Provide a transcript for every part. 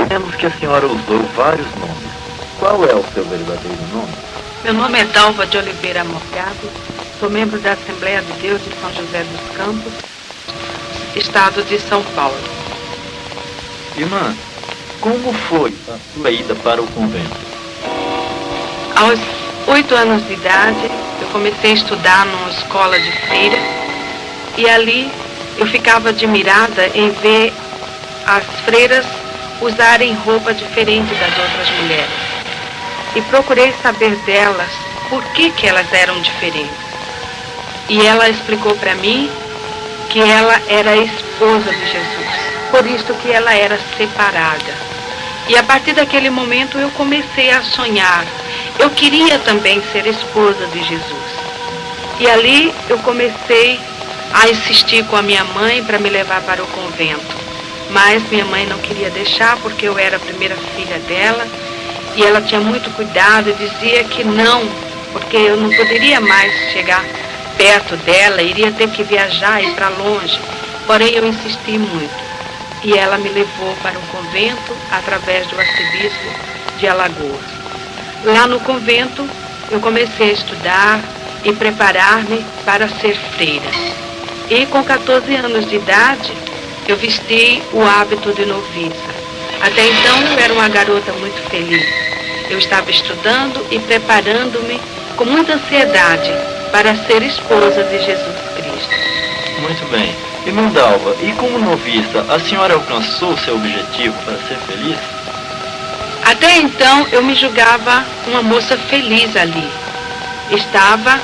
Vemos que a senhora usou vários nomes. Qual é o seu verdadeiro nome? Meu nome é Dalva de Oliveira Morgado, sou membro da Assembleia de Deus de São José dos Campos, estado de São Paulo. Irmã, como foi a sua ida para o convento? Aos 8 anos de idade, eu comecei a estudar numa escola de freira e ali eu ficava admirada em ver as freiras usarem roupa diferente das outras mulheres. E procurei saber delas por que elas eram diferentes. E ela explicou para mim que ela era a esposa de Jesus, por isso que ela era separada. E a partir daquele momento eu comecei a sonhar. Eu queria também ser esposa de Jesus. E ali eu comecei a insistir com a minha mãe para me levar para o convento. Mas minha mãe não queria deixar porque eu era a primeira filha dela. E ela tinha muito cuidado e dizia que não, porque eu não poderia mais chegar perto dela, iria ter que viajar e ir para longe. Porém, eu insisti muito. E ela me levou para um convento através do arcebispo de Alagoas. Lá no convento, eu comecei a estudar e preparar-me para ser freira. E com 14 anos de idade, eu vesti o hábito de noviça. Até então, eu era uma garota muito feliz. Eu estava estudando e preparando-me com muita ansiedade para ser esposa de Jesus Cristo. Muito bem. Irmã Dalva, e como noviça, a senhora alcançou seu objetivo para ser feliz? Até então, eu me julgava uma moça feliz ali. Estava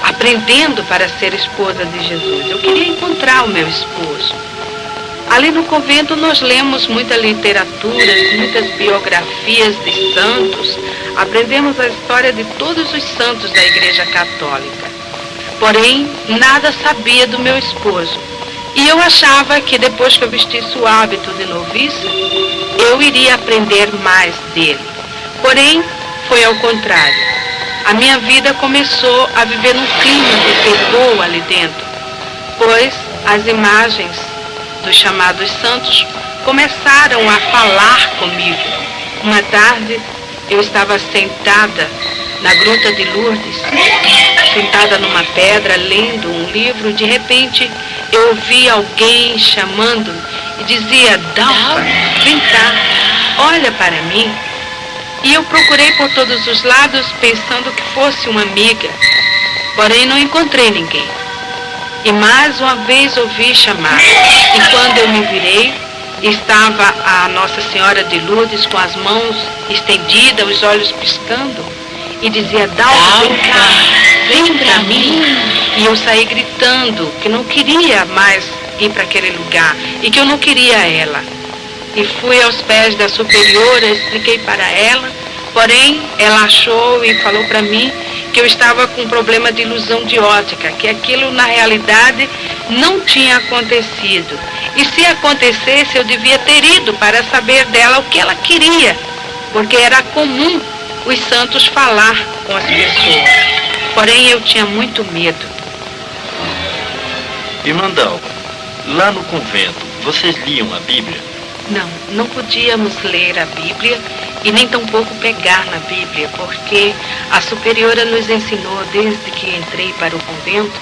aprendendo para ser esposa de Jesus. Eu queria encontrar o meu esposo. Ali no convento nós lemos muita literatura, muitas biografias de santos, aprendemos a história de todos os santos da Igreja Católica. Porém, nada sabia do meu esposo. E eu achava que depois que eu vestisse o hábito de noviça, eu iria aprender mais dele. Porém, foi ao contrário. A minha vida começou a viver num clima de terror ali dentro, pois as imagens dos chamados santos começaram a falar comigo. Uma tarde, eu estava sentada na Gruta de Lourdes, sentada numa pedra, lendo um livro. De repente, eu ouvi alguém chamando e dizia: Dalva, vem cá, olha para mim. E eu procurei por todos os lados, pensando que fosse uma amiga, porém não encontrei ninguém. E mais uma vez ouvi chamar. E quando eu me virei, estava a Nossa Senhora de Lourdes com as mãos estendidas, os olhos piscando, e dizia: Dalva, vem cá, vem para mim. E eu saí gritando que não queria mais ir para aquele lugar e que eu não queria ela. E fui aos pés da superiora, expliquei para ela, porém ela achou e falou para mim que eu estava com um problema de ilusão de ótica, que aquilo na realidade não tinha acontecido. E se acontecesse, eu devia ter ido para saber dela o que ela queria, porque era comum os santos falar com as pessoas. Porém, eu tinha muito medo. Irmã Dalva, lá no convento, vocês liam a Bíblia? Não podíamos ler a Bíblia e nem tampouco pegar na Bíblia, porque a superiora nos ensinou desde que entrei para o convento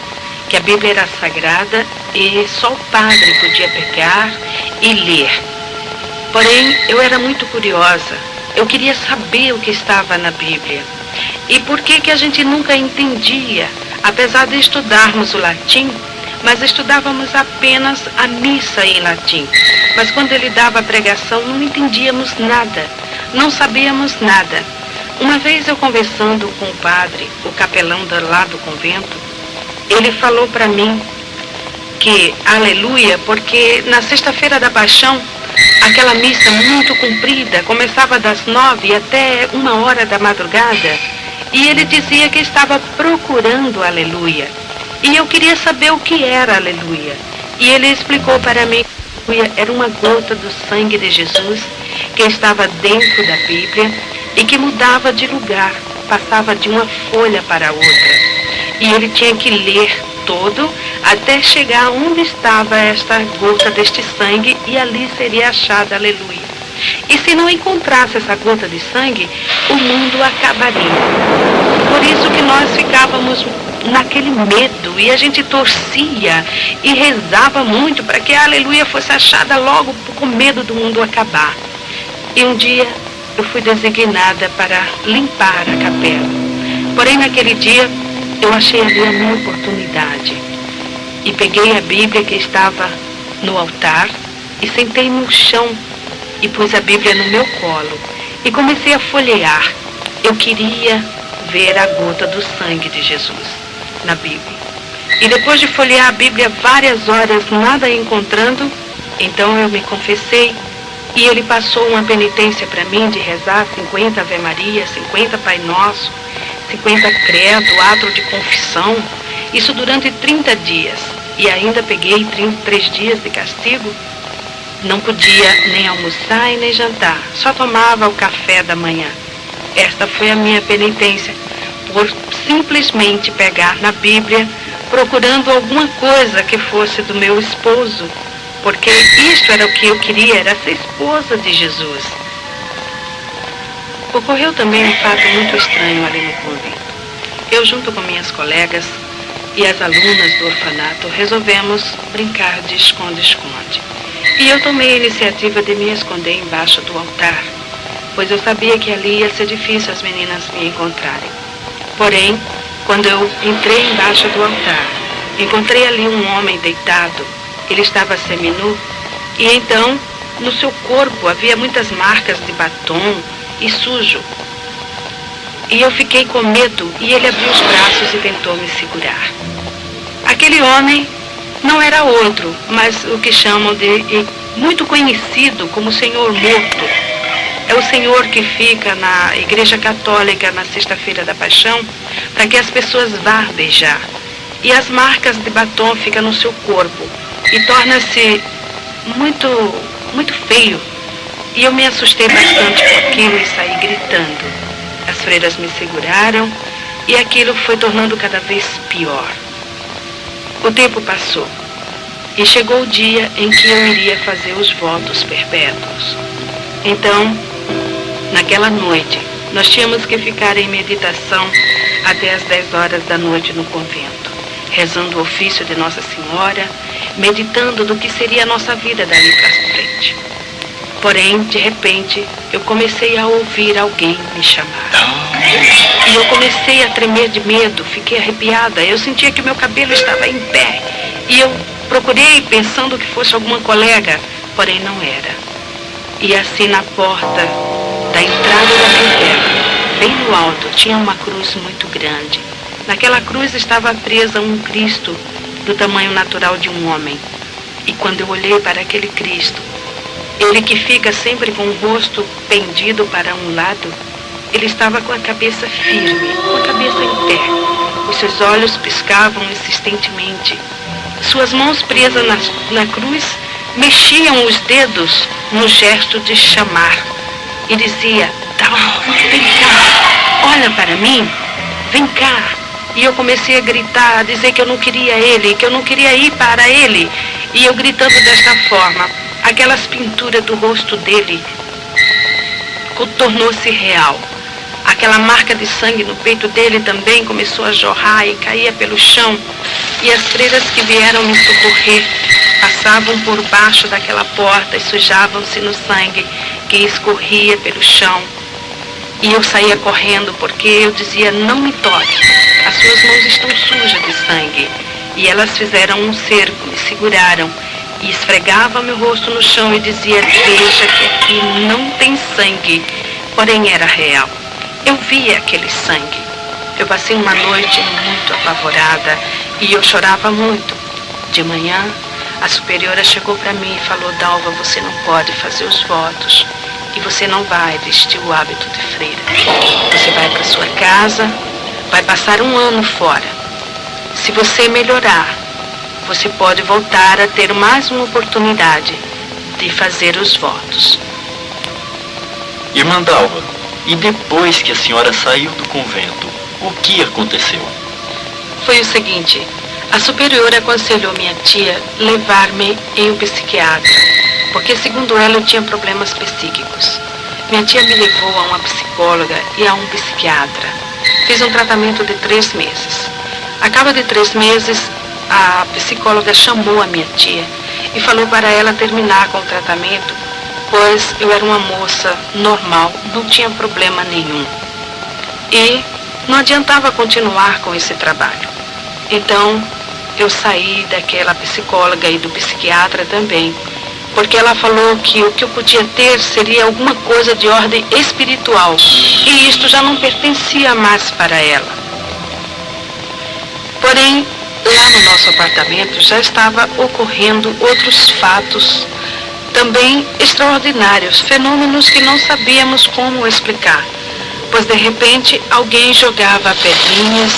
que a Bíblia era sagrada e só o padre podia pegar e ler. Porém, eu era muito curiosa, eu queria saber o que estava na Bíblia. E por que a gente nunca entendia, apesar de estudarmos o latim, mas estudávamos apenas a missa em latim. Mas quando ele dava a pregação, não entendíamos nada, não sabíamos nada. Uma vez eu conversando com o padre, o capelão lá do convento, ele falou para mim que, aleluia, porque na sexta-feira da Paixão, aquela missa muito comprida, começava das 9 até 1h da madrugada, e ele dizia que estava procurando aleluia. E eu queria saber o que era aleluia. E ele explicou para mim que aleluia era uma gota do sangue de Jesus que estava dentro da Bíblia e que mudava de lugar, passava de uma folha para outra. E ele tinha que ler todo até chegar onde estava esta gota deste sangue e ali seria achada aleluia. E se não encontrasse essa gota de sangue, o mundo acabaria. Por isso que nós ficávamos naquele medo e a gente torcia e rezava muito para que a aleluia fosse achada logo com medo do mundo acabar. E um dia eu fui designada para limpar a capela. Porém, naquele dia, eu achei ali a minha oportunidade. E peguei a Bíblia que estava no altar e sentei no chão e pus a Bíblia no meu colo. E comecei a folhear. Eu queria ver a gota do sangue de Jesus na Bíblia. E depois de folhear a Bíblia várias horas, nada encontrando, então eu me confessei. E ele passou uma penitência para mim de rezar 50 Ave Maria, 50 Pai Nosso, 50 Credo, ato de confissão. Isso durante 30 dias. E ainda peguei 33 dias de castigo. Não podia nem almoçar e nem jantar. Só tomava o café da manhã. Esta foi a minha penitência, por simplesmente pegar na Bíblia, procurando alguma coisa que fosse do meu esposo. Porque isto era o que eu queria, era ser esposa de Jesus. Ocorreu também um fato muito estranho ali no convento. Eu, junto com minhas colegas e as alunas do orfanato, resolvemos brincar de esconde-esconde. E eu tomei a iniciativa de me esconder embaixo do altar, pois eu sabia que ali ia ser difícil as meninas me encontrarem. Porém, quando eu entrei embaixo do altar, encontrei ali um homem deitado. Ele estava seminu e então no seu corpo havia muitas marcas de batom e sujo. E eu fiquei com medo e ele abriu os braços e tentou me segurar. Aquele homem não era outro, mas o que chamam de muito conhecido como Senhor Morto. É o Senhor que fica na Igreja Católica na Sexta-feira da Paixão para que as pessoas vá beijar. E as marcas de batom ficam no seu corpo. E torna-se muito feio. E eu me assustei bastante com aquilo e saí gritando. As freiras me seguraram e aquilo foi tornando cada vez pior. O tempo passou e chegou o dia em que eu iria fazer os votos perpétuos. Então, naquela noite, nós tínhamos que ficar em meditação até as 10 horas da noite no convento, rezando o ofício de Nossa Senhora, meditando do que seria a nossa vida dali para frente. Porém, de repente, eu comecei a ouvir alguém me chamar. E eu comecei a tremer de medo, fiquei arrepiada. Eu sentia que meu cabelo estava em pé. E eu procurei pensando que fosse alguma colega, porém não era. E assim na porta da entrada da capela, bem no alto, tinha uma cruz muito grande. Naquela cruz estava presa um Cristo do tamanho natural de um homem. E quando eu olhei para aquele Cristo, ele que fica sempre com o rosto pendido para um lado, ele estava com a cabeça firme, com a cabeça em pé. Os seus olhos piscavam insistentemente. Suas mãos presas na cruz mexiam os dedos no gesto de chamar. E dizia: Dalva, vem cá, olha para mim, vem cá. E eu comecei a gritar, a dizer que eu não queria ele, que eu não queria ir para ele. E eu gritando desta forma, aquelas pinturas do rosto dele tornou-se real. Aquela marca de sangue no peito dele também começou a jorrar e caía pelo chão. E as freiras que vieram me socorrer passavam por baixo daquela porta e sujavam-se no sangue que escorria pelo chão. E eu saía correndo porque eu dizia: não me toque, as suas mãos estão sujas de sangue. E elas fizeram um cerco, me seguraram e esfregavam meu rosto no chão e dizia: veja que aqui não tem sangue, porém era real. Eu via aquele sangue. Eu passei uma noite muito apavorada e eu chorava muito. De manhã, a superiora chegou para mim e falou: Dalva, você não pode fazer os votos e você não vai vestir o hábito de freira. Você vai para sua casa, vai passar um ano fora. Se você melhorar, você pode voltar a ter mais uma oportunidade de fazer os votos. Irmã Dalva, e depois que a senhora saiu do convento, o que aconteceu? Foi o seguinte: a superiora aconselhou minha tia levar-me em um psiquiatra, porque segundo ela eu tinha problemas psíquicos. minha tia me levou a uma psicóloga e a um psiquiatra. Fiz um tratamento de 3 meses. A cabo de 3 meses, a psicóloga chamou a minha tia e falou para ela terminar com o tratamento, pois eu era uma moça normal, não tinha problema nenhum. E não adiantava continuar com esse trabalho. Então, eu saí daquela psicóloga e do psiquiatra também, porque ela falou que o que eu podia ter seria alguma coisa de ordem espiritual, e isto já não pertencia mais para ela. Porém, lá no nosso apartamento já estava ocorrendo outros fatos também extraordinários, fenômenos que não sabíamos como explicar, pois de repente alguém jogava pedrinhas,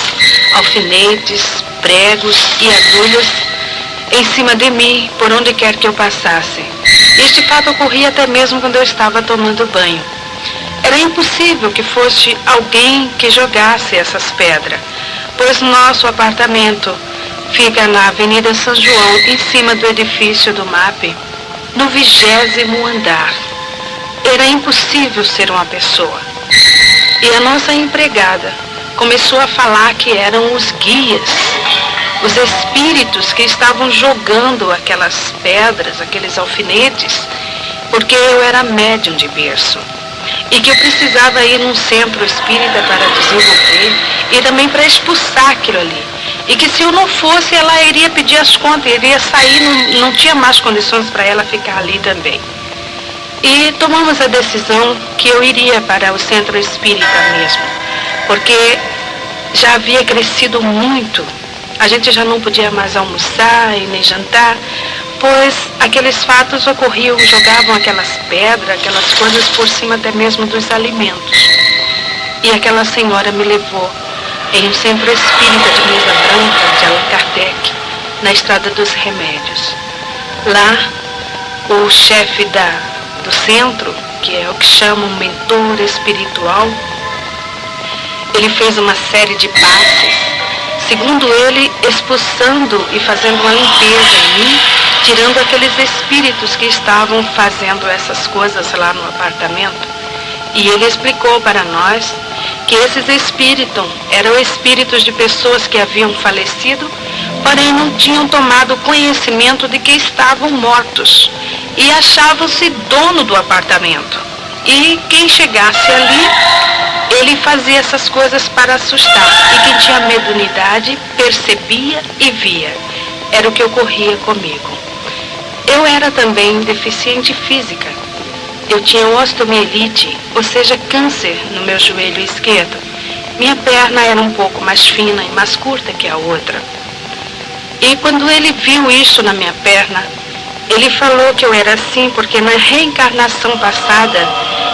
alfinetes, pregos e agulhas em cima de mim, por onde quer que eu passasse. Este fato ocorria até mesmo quando eu estava tomando banho. Era impossível que fosse alguém que jogasse essas pedras, pois nosso apartamento fica na Avenida São João, em cima do edifício do MAP, no 20º andar. Era impossível ser uma pessoa. E a nossa empregada começou a falar que eram os guias, os espíritos que estavam jogando aquelas pedras, aqueles alfinetes, porque eu era médium de berço. E que eu precisava ir num centro espírita para desenvolver e também para expulsar aquilo ali. E que se eu não fosse, ela iria pedir as contas, iria sair, não tinha mais condições para ela ficar ali também. E tomamos a decisão que eu iria para o centro espírita mesmo, porque já havia crescido muito. A gente já não podia mais almoçar e nem jantar, pois aqueles fatos ocorriam, jogavam aquelas pedras, aquelas coisas por cima até mesmo dos alimentos. E aquela senhora me levou em um centro espírita de Mesa Branca, de Allan Kardec, na Estrada dos Remédios. Lá, o chefe do centro, que é o que chamam mentor espiritual, ele fez uma série de passes, segundo ele, expulsando e fazendo uma limpeza em mim, tirando aqueles espíritos que estavam fazendo essas coisas lá no apartamento. E ele explicou para nós que esses espíritos eram espíritos de pessoas que haviam falecido, porém não tinham tomado conhecimento de que estavam mortos e achavam-se dono do apartamento. E quem chegasse ali, ele fazia essas coisas para assustar. E quem tinha mediunidade percebia e via. Era o que ocorria comigo. Eu era também deficiente física. Eu tinha osteomielite, ou seja, câncer no meu joelho esquerdo. Minha perna era um pouco mais fina e mais curta que a outra. E quando ele viu isso na minha perna, ele falou que eu era assim porque na reencarnação passada,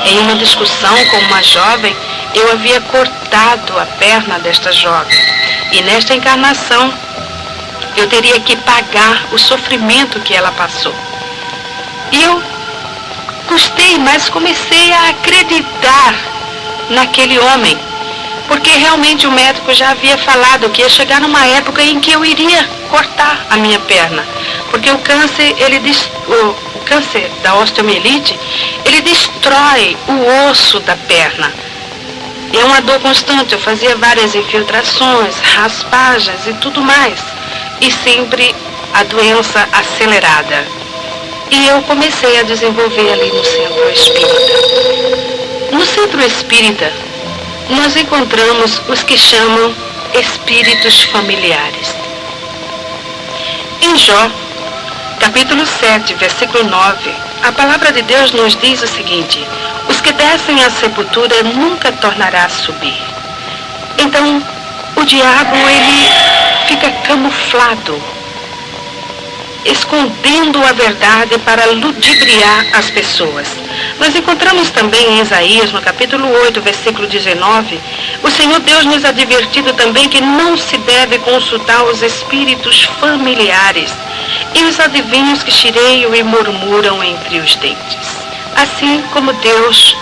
em uma discussão com uma jovem, eu havia cortado a perna desta jovem. E nesta encarnação, eu teria que pagar o sofrimento que ela passou. E eu gostei, mas comecei a acreditar naquele homem, porque realmente o médico já havia falado que ia chegar numa época em que eu iria cortar a minha perna, porque o câncer, o câncer da osteomielite, ele destrói o osso da perna. É uma dor constante, eu fazia várias infiltrações, raspagens e tudo mais, e sempre a doença acelerada. E eu comecei a desenvolver ali no centro espírita. No centro espírita, nós encontramos os que chamam espíritos familiares. Em Jó, capítulo 7, versículo 9, a palavra de Deus nos diz o seguinte: os que descem à sepultura nunca tornará a subir. Então, o diabo, ele fica camuflado, escondendo a verdade para ludibriar as pessoas. Nós encontramos também em Isaías, no capítulo 8, versículo 19, o Senhor Deus nos advertindo também que não se deve consultar os espíritos familiares e os adivinhos que chireiam e murmuram entre os dentes. Assim como Deus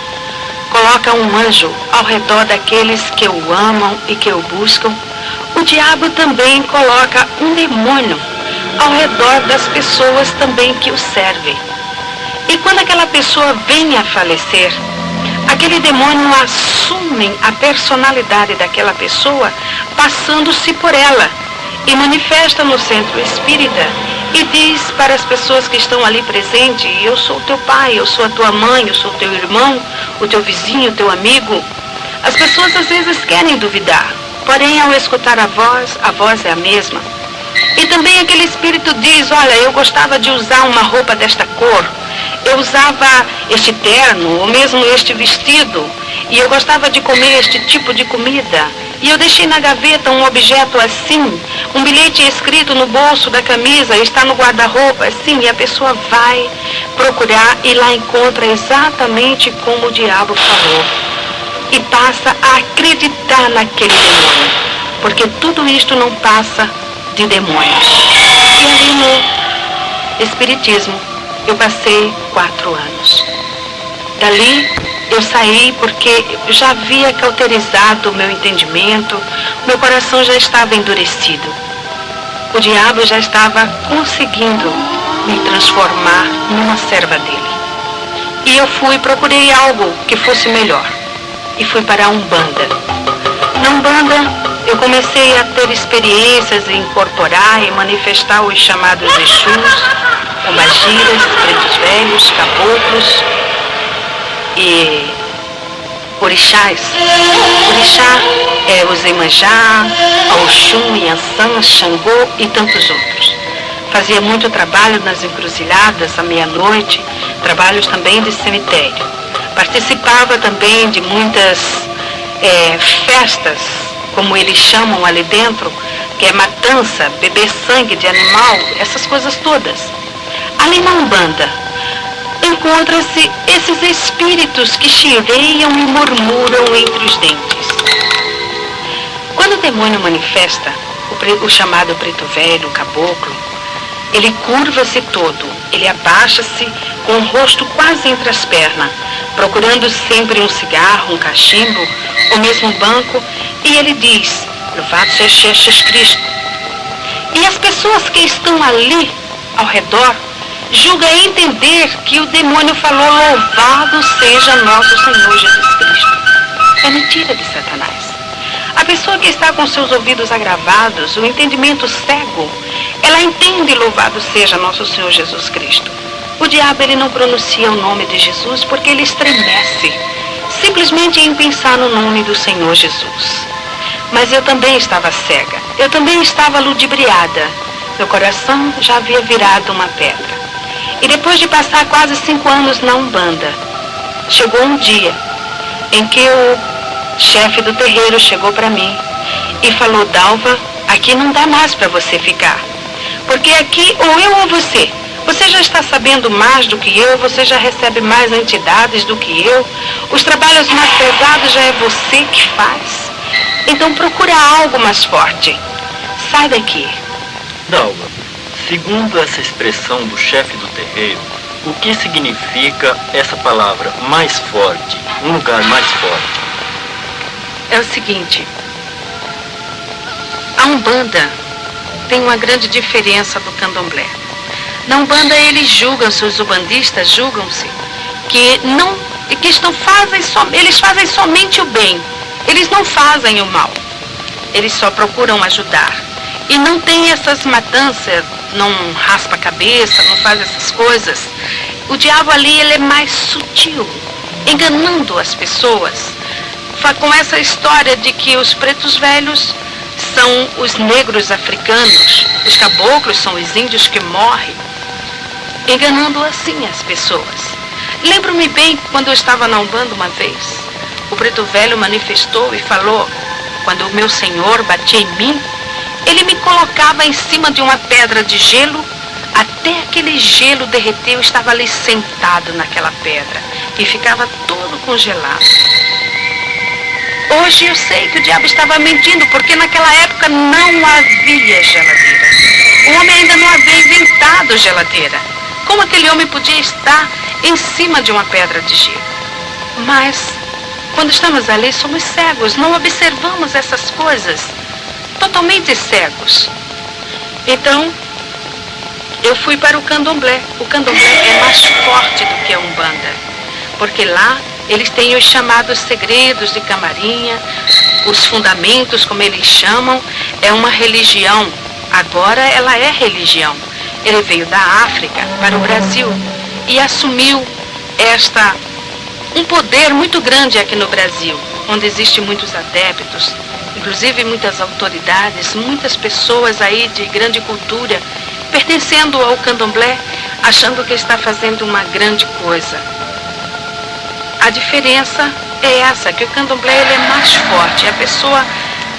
coloca um anjo ao redor daqueles que o amam e que o buscam, o diabo também coloca um demônio ao redor das pessoas também que o servem. E quando aquela pessoa vem a falecer, aquele demônio assume a personalidade daquela pessoa, passando-se por ela, e manifesta no centro espírita e diz para as pessoas que estão ali presentes: eu sou o teu pai, eu sou a tua mãe, eu sou o teu irmão, o teu vizinho, o teu amigo. As pessoas às vezes querem duvidar, porém ao escutar a voz é a mesma. E também aquele espírito diz: olha, eu gostava de usar uma roupa desta cor, eu usava este terno, ou mesmo este vestido, e eu gostava de comer este tipo de comida, e eu deixei na gaveta um objeto assim, um bilhete escrito no bolso da camisa, está no guarda-roupa assim, e a pessoa vai procurar e lá encontra exatamente como o diabo falou, e passa a acreditar naquele demônio, porque tudo isto não passa de demônios. E ali no Espiritismo eu passei 4 anos. Dali eu saí porque já havia cauterizado o meu entendimento, meu coração já estava endurecido. O diabo já estava conseguindo me transformar numa serva dele. E eu procurei algo que fosse melhor. E fui para a Umbanda. Na Umbanda eu comecei a ter experiências em incorporar e manifestar os chamados Exus, Pombagiras, Pretos Velhos, Caboclos e Orixás. Orixá é o Iemanjá, a Oxum, Yansan, Xangô e tantos outros. Fazia muito trabalho nas encruzilhadas à meia-noite, trabalhos também de cemitério. Participava também de muitas festas, como eles chamam ali dentro, que é matança, beber sangue de animal, essas coisas todas. Ali na Umbanda, encontram-se esses espíritos que chileiam e murmuram entre os dentes. Quando o demônio manifesta, o chamado preto velho, o caboclo, ele curva-se todo, ele abaixa-se com o rosto quase entre as pernas, procurando sempre um cigarro, um cachimbo, ou mesmo um banco, e ele diz: louvado seja Jesus Cristo. E as pessoas que estão ali, ao redor, julgam entender que o demônio falou: louvado seja nosso Senhor Jesus Cristo. É mentira de Satanás. A pessoa que está com seus ouvidos agravados, o entendimento cego, ela entende louvado seja nosso Senhor Jesus Cristo. O diabo, ele não pronuncia o nome de Jesus porque ele estremece, simplesmente em pensar no nome do Senhor Jesus. Mas eu também estava cega, eu também estava ludibriada, meu coração já havia virado uma pedra. E depois de passar quase 5 anos na Umbanda, chegou um dia em que o chefe do terreiro chegou para mim e falou: Dalva, aqui não dá mais para você ficar, porque aqui ou eu ou você. Você já está sabendo mais do que eu, você já recebe mais entidades do que eu, os trabalhos mais pesados já é você que faz. Então procura algo mais forte. Sai daqui. Dalva, segundo essa expressão do chefe do terreiro, o que significa essa palavra mais forte, um lugar mais forte? É o seguinte, a Umbanda tem uma grande diferença do Candomblé. Na Umbanda eles julgam-se, os umbandistas julgam-se que eles fazem somente o bem, eles não fazem o mal, eles só procuram ajudar. E não tem essas matanças, não raspa a cabeça, não faz essas coisas. O diabo ali, ele é mais sutil, enganando as pessoas, com essa história de que os pretos velhos são os negros africanos, os caboclos são os índios que morrem, enganando assim as pessoas. Lembro-me bem quando eu estava na Umbanda uma vez, o preto velho manifestou e falou: quando o meu senhor batia em mim, ele me colocava em cima de uma pedra de gelo, até aquele gelo derreter, eu estava ali sentado naquela pedra e ficava todo congelado. Hoje eu sei que o diabo estava mentindo, porque naquela época não havia geladeira. O homem ainda não havia inventado geladeira. Como aquele homem podia estar em cima de uma pedra de gelo? Mas, quando estamos ali, somos cegos, não observamos essas coisas, totalmente cegos. Então, eu fui para o Candomblé. O Candomblé é mais forte do que a Umbanda, porque lá Eles têm os chamados segredos de camarinha, os fundamentos, como eles chamam. É uma religião. Agora ela é religião. Ele veio da África para o Brasil e assumiu um poder muito grande aqui no Brasil, onde existem muitos adeptos, inclusive muitas autoridades, muitas pessoas aí de grande cultura, pertencendo ao candomblé, achando que está fazendo uma grande coisa. A diferença é essa, que o candomblé ele é mais forte.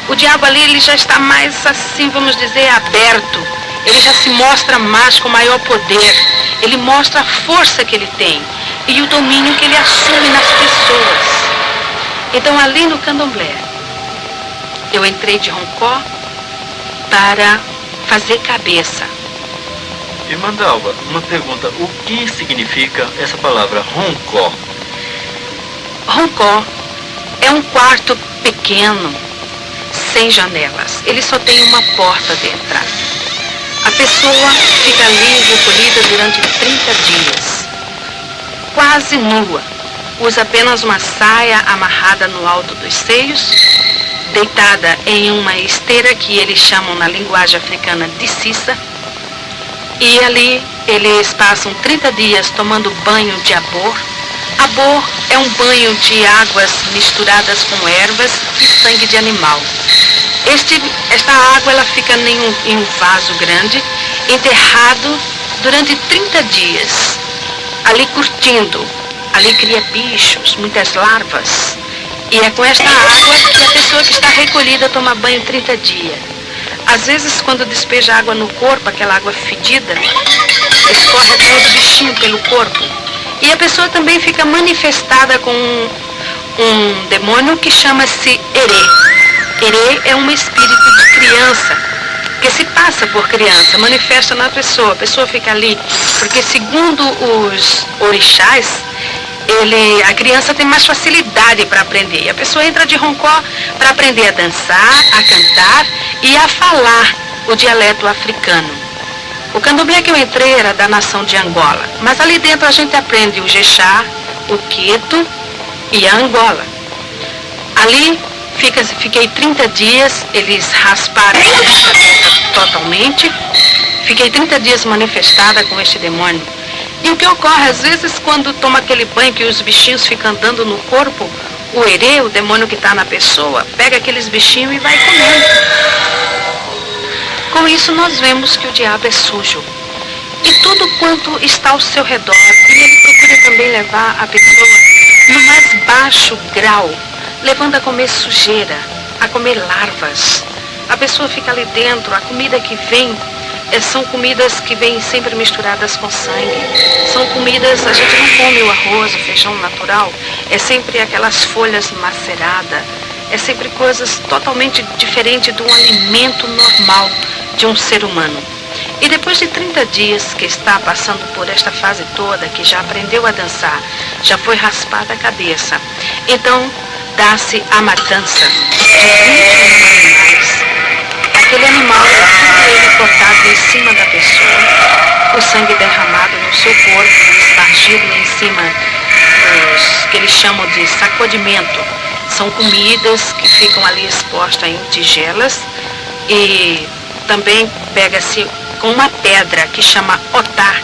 O diabo ali ele já está mais assim, vamos dizer, aberto. Ele já se mostra mais com maior poder. Ele mostra a força que ele tem e o domínio que ele assume nas pessoas. Então ali no candomblé, eu entrei de roncó para fazer cabeça. Irmã Dalva, uma pergunta. O que significa essa palavra roncó? Roncó é um quarto pequeno, sem janelas. Ele só tem uma porta de entrada. A pessoa fica ali recolhida durante 30 dias, quase nua. Usa apenas uma saia amarrada no alto dos seios, deitada em uma esteira que eles chamam na linguagem africana de sissa. E ali eles passam 30 dias tomando banho de abor. Abor é um banho de águas misturadas com ervas e sangue de animal. Esta água ela fica em um vaso grande, enterrado durante 30 dias, ali curtindo. Ali cria bichos, muitas larvas. E é com esta água que a pessoa que está recolhida toma banho 30 dias. Às vezes, quando despeja água no corpo, aquela água fedida, escorre até o bichinho pelo corpo. E a pessoa também fica manifestada com um demônio que chama-se Erê. Erê é um espírito de criança, que se passa por criança, manifesta na pessoa. A pessoa fica ali, porque segundo os orixás, a criança tem mais facilidade para aprender. E a pessoa entra de roncó para aprender a dançar, a cantar e a falar o dialeto africano. O candomblé que eu entrei era da nação de Angola, mas ali dentro a gente aprende o jexá, o queto e a Angola. Ali fiquei 30 dias, eles rasparam a cabeça totalmente. Fiquei 30 dias manifestada com este demônio. E o que ocorre, às vezes, quando toma aquele banho que os bichinhos ficam andando no corpo, o Erê, o demônio que está na pessoa, pega aqueles bichinhos e vai comendo. Com isso, nós vemos que o diabo é sujo. E tudo quanto está ao seu redor, e ele procura também levar a pessoa no mais baixo grau, levando a comer sujeira, a comer larvas. A pessoa fica ali dentro, a comida que vem, são comidas que vêm sempre misturadas com sangue. São comidas, a gente não come o arroz, o feijão natural, é sempre aquelas folhas maceradas, é sempre coisas totalmente diferentes do alimento normal de um ser humano. E depois de 30 dias que está passando por esta fase toda, que já aprendeu a dançar, já foi raspada a cabeça, então dá-se a matança de 21 animais. Aquele animal é tudo ele cortado em cima da pessoa, o sangue derramado no seu corpo, espargido em cima dos que eles chamam de sacudimento. São comidas que ficam ali expostas em tigelas e também pega-se com uma pedra que chama otá.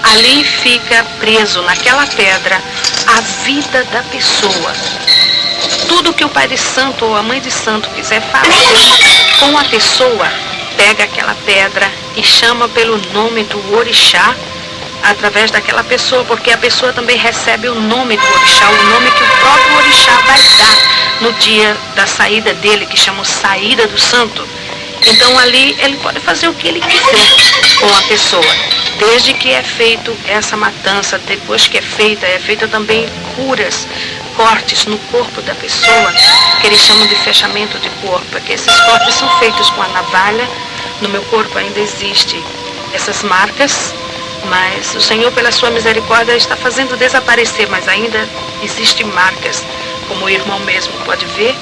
Ali fica preso naquela pedra a vida da pessoa. Tudo que o Pai de Santo ou a Mãe de Santo quiser fazer com a pessoa, pega aquela pedra e chama pelo nome do orixá através daquela pessoa, porque a pessoa também recebe o nome do orixá, o nome que o próprio orixá vai dar no dia da saída dele, que chama saída do santo. Então ali ele pode fazer o que ele quiser com a pessoa, desde que é feito essa matança. Depois que é feita também curas, cortes no corpo da pessoa, que eles chamam de fechamento de corpo, que esses cortes são feitos com a navalha. No meu corpo ainda existe essas marcas, mas o Senhor, pela sua misericórdia, está fazendo desaparecer, mas ainda existem marcas, como o irmão mesmo pode ver,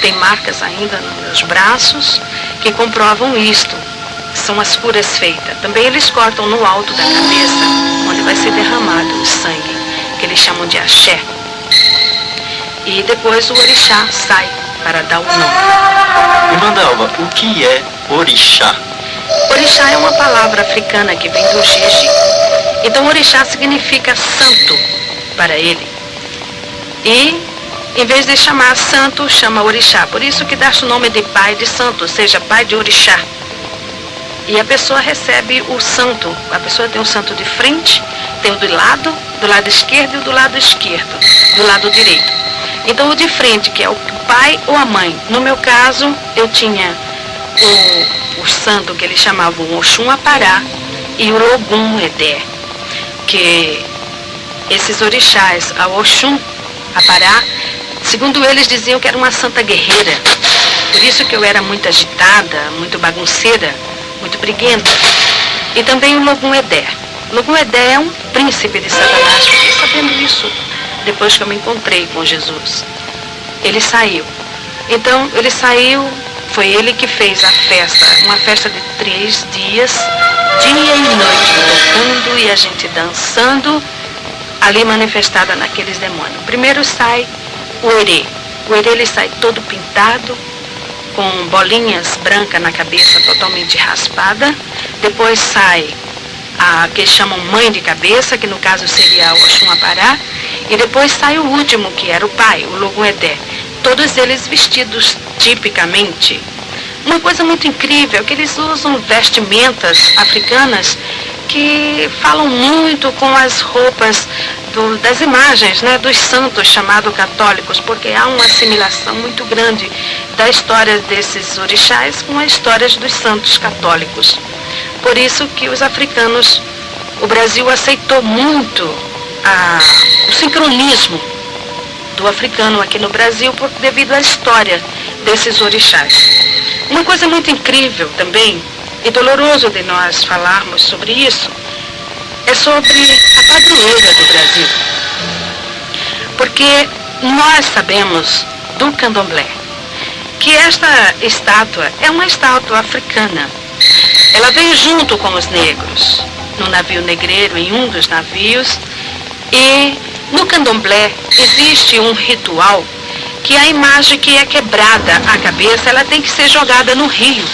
tem marcas ainda nos meus braços que comprovam isto. São as curas feitas. Também eles cortam no alto da cabeça, onde vai ser derramado o sangue, que eles chamam de axé. E depois o orixá sai para dar o nome. Irmã Dalva, o que é orixá? Orixá é uma palavra africana que vem do jeje. Então orixá significa santo para ele. E em vez de chamar santo, chama orixá. Por isso que dá-se o nome de pai de santo, ou seja, pai de orixá. E a pessoa recebe o santo. A pessoa tem o santo de frente, tem o do lado esquerdo e o do lado esquerdo, do lado direito. Então o de frente, que é o pai ou a mãe. No meu caso, eu tinha o santo que eles chamavam o Oxum Apará e o Logum Edé. Que esses orixás, a Oxum Apará, segundo eles diziam que era uma santa guerreira. Por isso que eu era muito agitada, muito bagunceira, muito briguenta. E também o Logum Edé. Logum Edé é um príncipe de Satanás. Fiquei sabendo isso depois que eu me encontrei com Jesus. Ele saiu. Então, ele saiu, foi ele que fez a festa, uma festa de 3 dias, dia e noite, tocando e a gente dançando, ali manifestada naqueles demônios. Primeiro sai o Herê. O Herê, ele sai todo pintado, com bolinhas brancas na cabeça, totalmente raspada. Depois sai a que chamam mãe de cabeça, que no caso seria o Oxum Apará. E depois sai o último, que era o pai, o Logum Edé. Todos eles vestidos tipicamente. Uma coisa muito incrível é que eles usam vestimentas africanas que falam muito com as roupas das imagens, né, dos santos chamados católicos, porque há uma assimilação muito grande da história desses orixás com as histórias dos santos católicos. Por isso que os africanos, o Brasil aceitou muito o sincronismo do africano aqui no Brasil devido à história desses orixás. Uma coisa muito incrível também, e doloroso de nós falarmos sobre isso, é sobre a padroeira do Brasil. Porque nós sabemos do candomblé que esta estátua é uma estátua africana. Ela veio junto com os negros, no navio negreiro, em um dos navios, e no candomblé existe um ritual que a imagem que é quebrada a cabeça, ela tem que ser jogada no rio.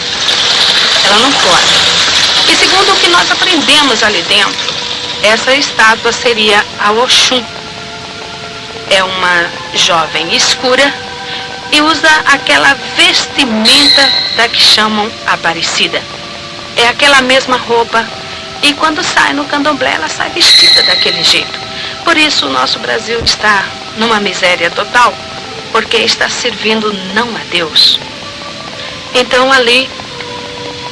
Ela não pode. E segundo o que nós aprendemos ali dentro, essa estátua seria a Oxum. É uma jovem escura e usa aquela vestimenta da que chamam Aparecida. É aquela mesma roupa. E quando sai no candomblé, ela sai vestida daquele jeito. Por isso o nosso Brasil está numa miséria total, porque está servindo não a Deus. Então ali,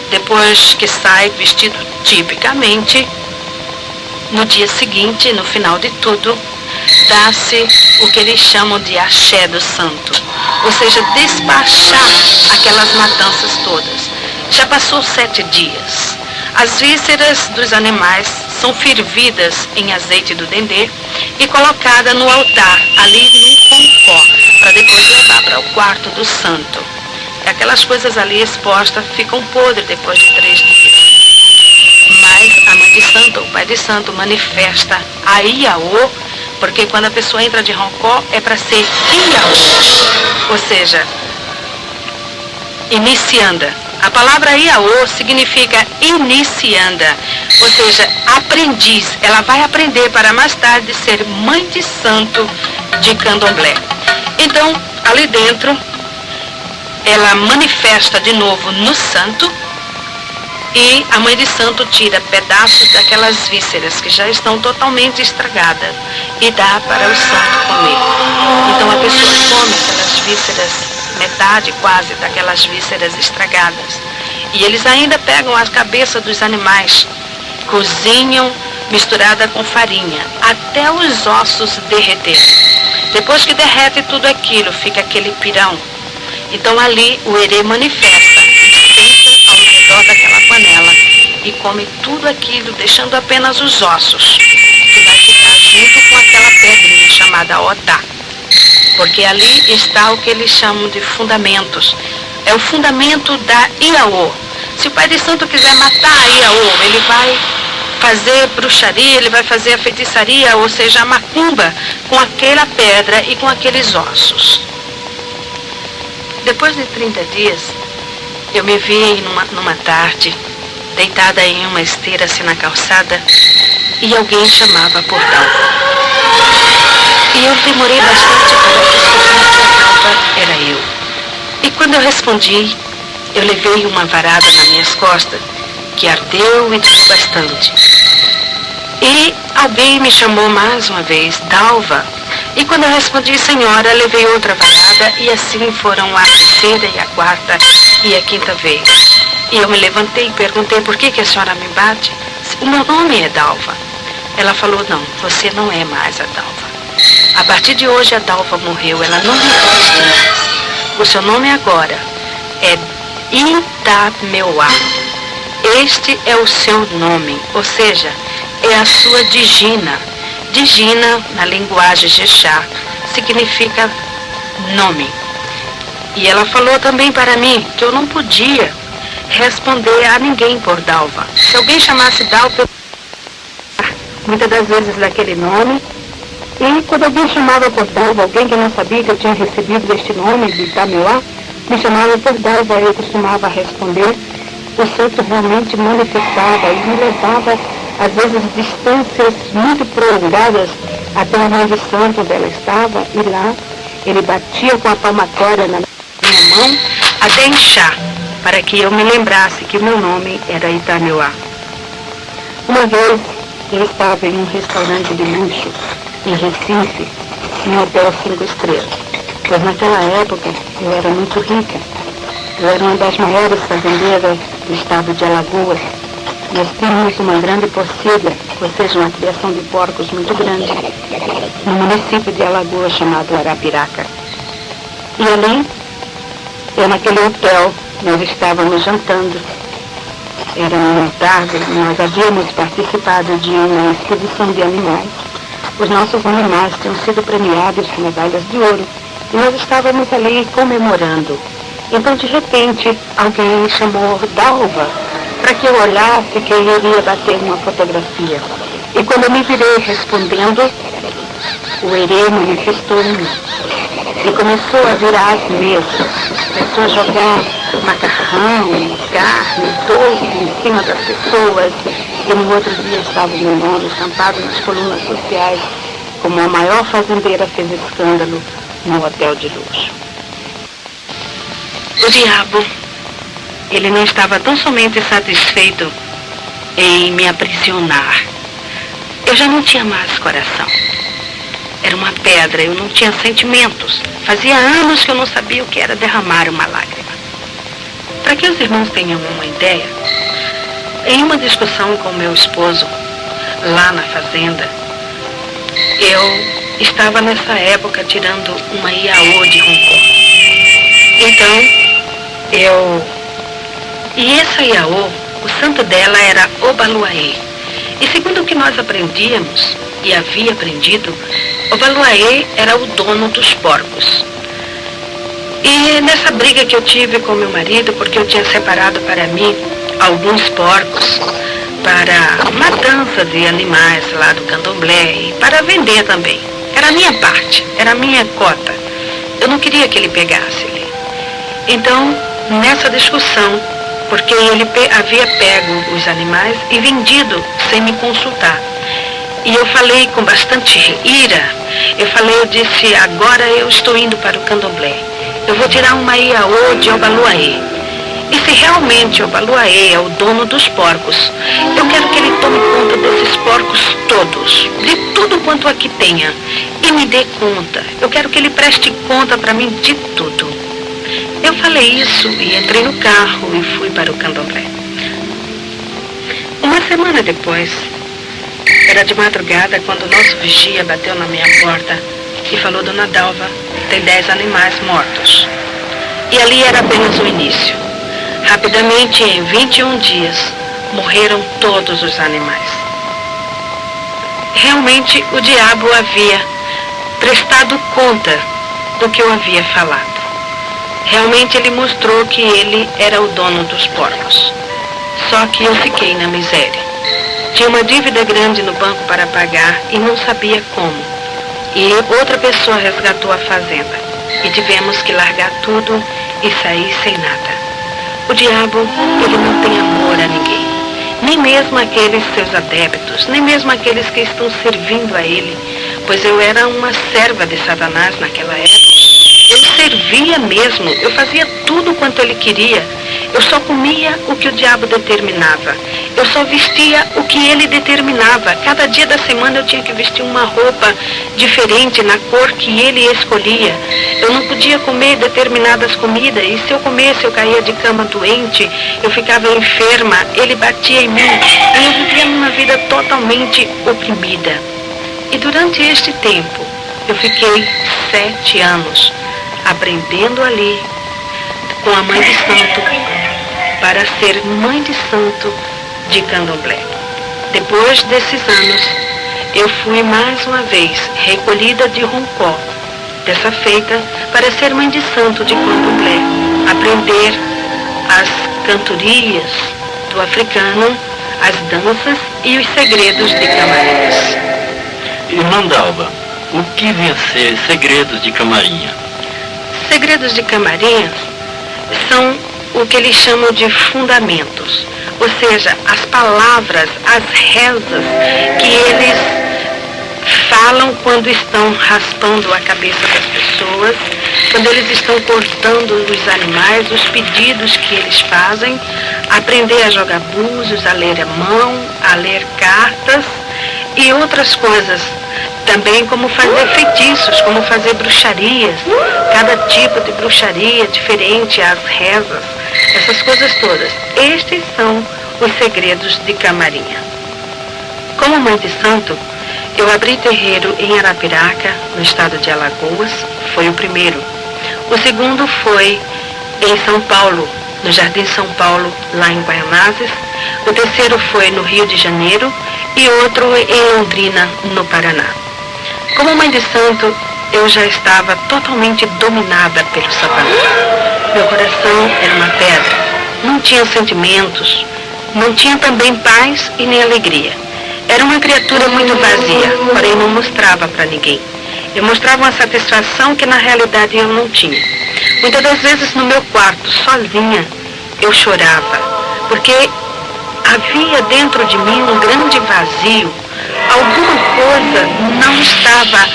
depois que sai vestido tipicamente, no dia seguinte, no final de tudo, dá-se o que eles chamam de axé do santo. Ou seja, despachar aquelas matanças todas. Já passou 7 dias. As vísceras dos animais são fervidas em azeite do dendê e colocadas no altar, ali no confó, para depois levar para o quarto do santo. Aquelas coisas ali expostas ficam podres depois de 3 dias. Mas a mãe de santo, o pai de santo, manifesta a Iaô, porque quando a pessoa entra de roncó é para ser Iaô, ou seja, inicianda. A palavra Iaô significa inicianda, ou seja, aprendiz. Ela vai aprender para mais tarde ser mãe de santo de candomblé. Então, ali dentro, ela manifesta de novo no santo e a mãe de santo tira pedaços daquelas vísceras que já estão totalmente estragadas e dá para o santo comer. Então a pessoa come aquelas vísceras, metade quase daquelas vísceras estragadas. E eles ainda pegam as cabeças dos animais, cozinham misturada com farinha, até os ossos derreterem. Depois que derrete tudo aquilo, fica aquele pirão. Então ali o Herê manifesta e senta ao redor daquela panela e come tudo aquilo, deixando apenas os ossos, que vai ficar junto com aquela pedrinha chamada Otá. Porque ali está o que eles chamam de fundamentos. É o fundamento da Iaô. Se o pai de santo quiser matar a Iaô, ele vai fazer bruxaria, ele vai fazer a feitiçaria, ou seja, a macumba, com aquela pedra e com aqueles ossos. Depois de 30 dias, eu me vi numa tarde, deitada em uma esteira assim na calçada, e alguém chamava por Dalva. E eu demorei bastante para descobrir que a Dalva era eu. E quando eu respondi, eu levei uma varada nas minhas costas, que ardeu e doeu bastante. E alguém me chamou mais uma vez, Dalva. E quando eu respondi, senhora, levei outra varada, e assim foram a terceira e a quarta e a quinta vez. E eu me levantei e perguntei, por que a senhora me bate? O meu nome é Dalva. Ela falou, não, você não é mais a Dalva. A partir de hoje a Dalva morreu, ela não existe mais. O seu nome agora é Itameuá. Este é o seu nome, ou seja, é a sua Digina. Digina, na linguagem Jexá, significa nome. E ela falou também para mim que eu não podia responder a ninguém por Dalva. Se alguém chamasse Dalva, muitas das vezes daquele nome, e quando alguém chamava por Dalva, alguém que não sabia que eu tinha recebido este nome de Itameuá, me chamava por Dalva, eu costumava responder. O santo realmente manifestava e me levava, às vezes, distâncias muito prolongadas até o rancho santo onde ela estava, e lá ele batia com a palmatória na minha mão até inchar, para que eu me lembrasse que o meu nome era Itameuá. Uma vez eu estava em um restaurante de luxo, em Recife, em um hotel 5 estrelas, pois naquela época eu era muito rica. Eu era uma das maiores fazendeiras do estado de Alagoas. Nós tínhamos uma grande pocilga, ou seja, uma criação de porcos muito grande, no município de Alagoas chamado Arapiraca. E ali, naquele hotel, nós estávamos jantando. Era uma tarde, nós havíamos participado de uma expedição de animais. Os nossos animais tinham sido premiados com medalhas de ouro e nós estávamos ali comemorando. Então, de repente, alguém chamou Dalva para que eu olhasse que eu iria bater uma fotografia. E quando eu me virei respondendo, o herê manifestou em mim. E começou a virar as mesas, começou a jogar macarrão, carne, doce em cima das pessoas. E no outro dia estava o meu nome estampado nas colunas sociais, como a maior fazendeira fez escândalo no hotel de luxo. O diabo, ele não estava tão somente satisfeito em me aprisionar. Eu já não tinha mais coração. Era uma pedra, eu não tinha sentimentos. Fazia anos que eu não sabia o que era derramar uma lágrima. Para que os irmãos tenham uma ideia, em uma discussão com meu esposo, lá na fazenda, eu estava nessa época tirando uma Iaô de Roncó. Então, E essa Iaô, o santo dela era Obaluaê. E segundo o que nós aprendíamos, e havia aprendido, Obaluaê era o dono dos porcos. E nessa briga que eu tive com meu marido, porque eu tinha separado para mim alguns porcos para matança de animais lá do candomblé e para vender também. Era a minha parte, era a minha cota. Eu não queria que ele pegasse ali. Então, nessa discussão, porque ele havia pego os animais e vendido sem me consultar. E eu falei com bastante ira, eu disse, agora eu estou indo para o candomblé. Eu vou tirar uma Iaô de Obaluaê. E se realmente Obaluaê é o dono dos porcos, eu quero que ele tome conta desses porcos todos, de tudo quanto aqui tenha, e me dê conta. Eu quero que ele preste conta para mim de tudo. Eu falei isso e entrei no carro e fui para o candomblé. Uma semana depois, era de madrugada quando o nosso vigia bateu na minha porta e falou, dona Dalva, tem 10 animais mortos. E ali era apenas o início. Rapidamente, em 21 dias, morreram todos os animais. Realmente, o diabo havia prestado conta do que eu havia falado. Realmente, ele mostrou que ele era o dono dos porcos. Só que eu fiquei na miséria. Tinha uma dívida grande no banco para pagar e não sabia como. E outra pessoa resgatou a fazenda. E tivemos que largar tudo e sair sem nada. O diabo, ele não tem amor a ninguém. Nem mesmo aqueles seus adeptos, nem mesmo aqueles que estão servindo a ele. Pois eu era uma serva de Satanás naquela época. Eu servia mesmo, eu fazia tudo quanto ele queria. Eu só comia o que o diabo determinava. Eu só vestia o que ele determinava. Cada dia da semana eu tinha que vestir uma roupa diferente na cor que ele escolhia. Eu não podia comer determinadas comidas. E se eu comesse, eu caía de cama doente. Eu ficava enferma. Ele batia em mim. E eu vivia uma vida totalmente oprimida. E durante este tempo, eu fiquei 7 anos aprendendo ali com a mãe de santo para ser mãe de santo de Candomblé. Depois desses anos, eu fui mais uma vez recolhida de Roncó, dessa feita para ser mãe de santo de Candomblé, aprender as cantorias do africano, as danças e os segredos de Camarins. Irmã Dalva, o que vem a ser segredos de Camarinha? Segredos de Camarins são o que eles chamam de fundamentos, ou seja, as palavras, as rezas que eles falam quando estão raspando a cabeça das pessoas, quando eles estão cortando os animais, os pedidos que eles fazem, aprender a jogar búzios, a ler a mão, a ler cartas e outras coisas. Também como fazer feitiços, como fazer bruxarias, cada tipo de bruxaria diferente, as rezas, essas coisas todas. Estes são os segredos de Camarinha. Como mãe de santo, eu abri terreiro em Arapiraca, no estado de Alagoas, foi o primeiro. O segundo foi em São Paulo, no Jardim São Paulo, lá em Guaianazes. O terceiro foi no Rio de Janeiro e outro em Londrina, no Paraná. Como mãe de santo, eu já estava totalmente dominada pelo Satanás. Meu coração era uma pedra, não tinha sentimentos, não tinha também paz e nem alegria. Era uma criatura muito vazia, porém não mostrava para ninguém. Eu mostrava uma satisfação que na realidade eu não tinha. Muitas das vezes no meu quarto, sozinha, eu chorava, porque havia dentro de mim um grande vazio. Alguma coisa não estava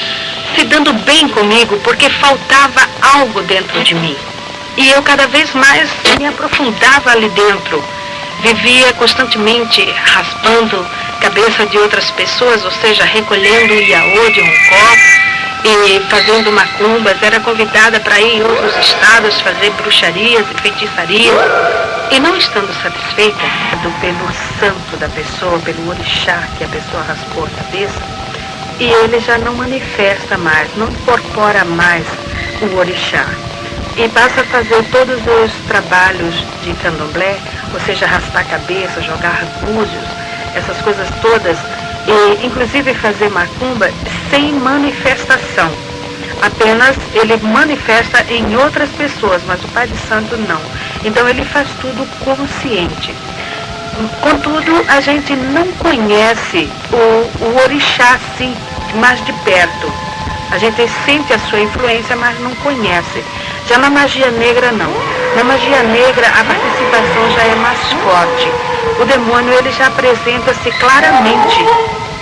se dando bem comigo, porque faltava algo dentro de mim. E eu cada vez mais me aprofundava ali dentro. Vivia constantemente raspando a cabeça de outras pessoas, ou seja, recolhendo iaô de Roncó e fazendo macumbas. Era convidada para ir em outros estados fazer bruxarias e feitiçarias. E não estando satisfeita pelo santo da pessoa, pelo orixá que a pessoa raspou a cabeça, e ele já não manifesta mais, não incorpora mais o orixá. E passa a fazer todos os trabalhos de candomblé, ou seja, raspar a cabeça, jogar búzios, essas coisas todas, e inclusive fazer macumba sem manifestação. Apenas ele manifesta em outras pessoas, mas o Pai de Santo não. Então ele faz tudo consciente. Contudo, a gente não conhece o orixá assim, mais de perto. A gente sente a sua influência, mas não conhece. Já na magia negra, não. Na magia negra, a participação já é mais forte. O demônio, ele já apresenta-se claramente.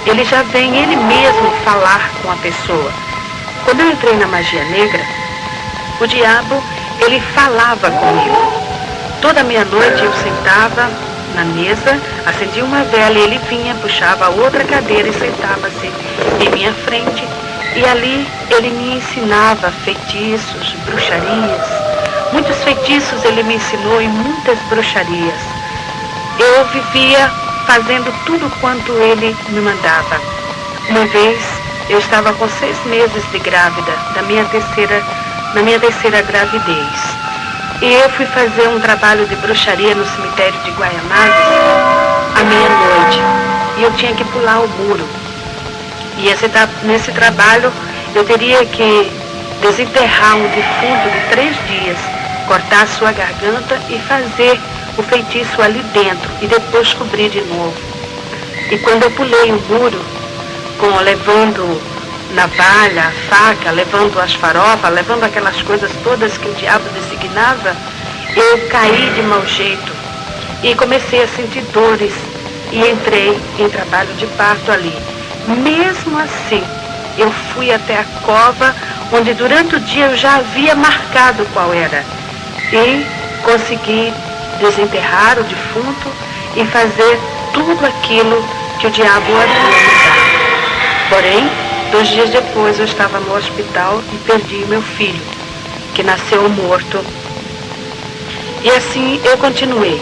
Ele já vem ele mesmo falar com a pessoa. Quando eu entrei na magia negra, o diabo, ele falava comigo. Toda meia-noite eu sentava na mesa, acendia uma vela e ele vinha, puxava outra cadeira e sentava-se em minha frente. E ali ele me ensinava feitiços, bruxarias. Muitos feitiços ele me ensinou e muitas bruxarias. Eu vivia fazendo tudo quanto ele me mandava. Uma vez eu estava com 6 meses de grávida, na minha terceira gravidez. E eu fui fazer um trabalho de bruxaria no cemitério de Guaianazes à meia-noite. E eu tinha que pular o muro. E nesse trabalho eu teria que desenterrar um defunto de 3 dias, cortar a sua garganta e fazer o feitiço ali dentro e depois cobrir de novo. E quando eu pulei o muro, levando navalha, faca, levando as farofas, levando aquelas coisas todas que o diabo designava, eu caí de mau jeito e comecei a sentir dores e entrei em trabalho de parto ali. Mesmo assim, eu fui até a cova, onde durante o dia eu já havia marcado qual era, e consegui desenterrar o defunto e fazer tudo aquilo que o diabo havia me dado. Porém, 2 dias depois eu estava no hospital e perdi meu filho, que nasceu morto. E assim eu continuei.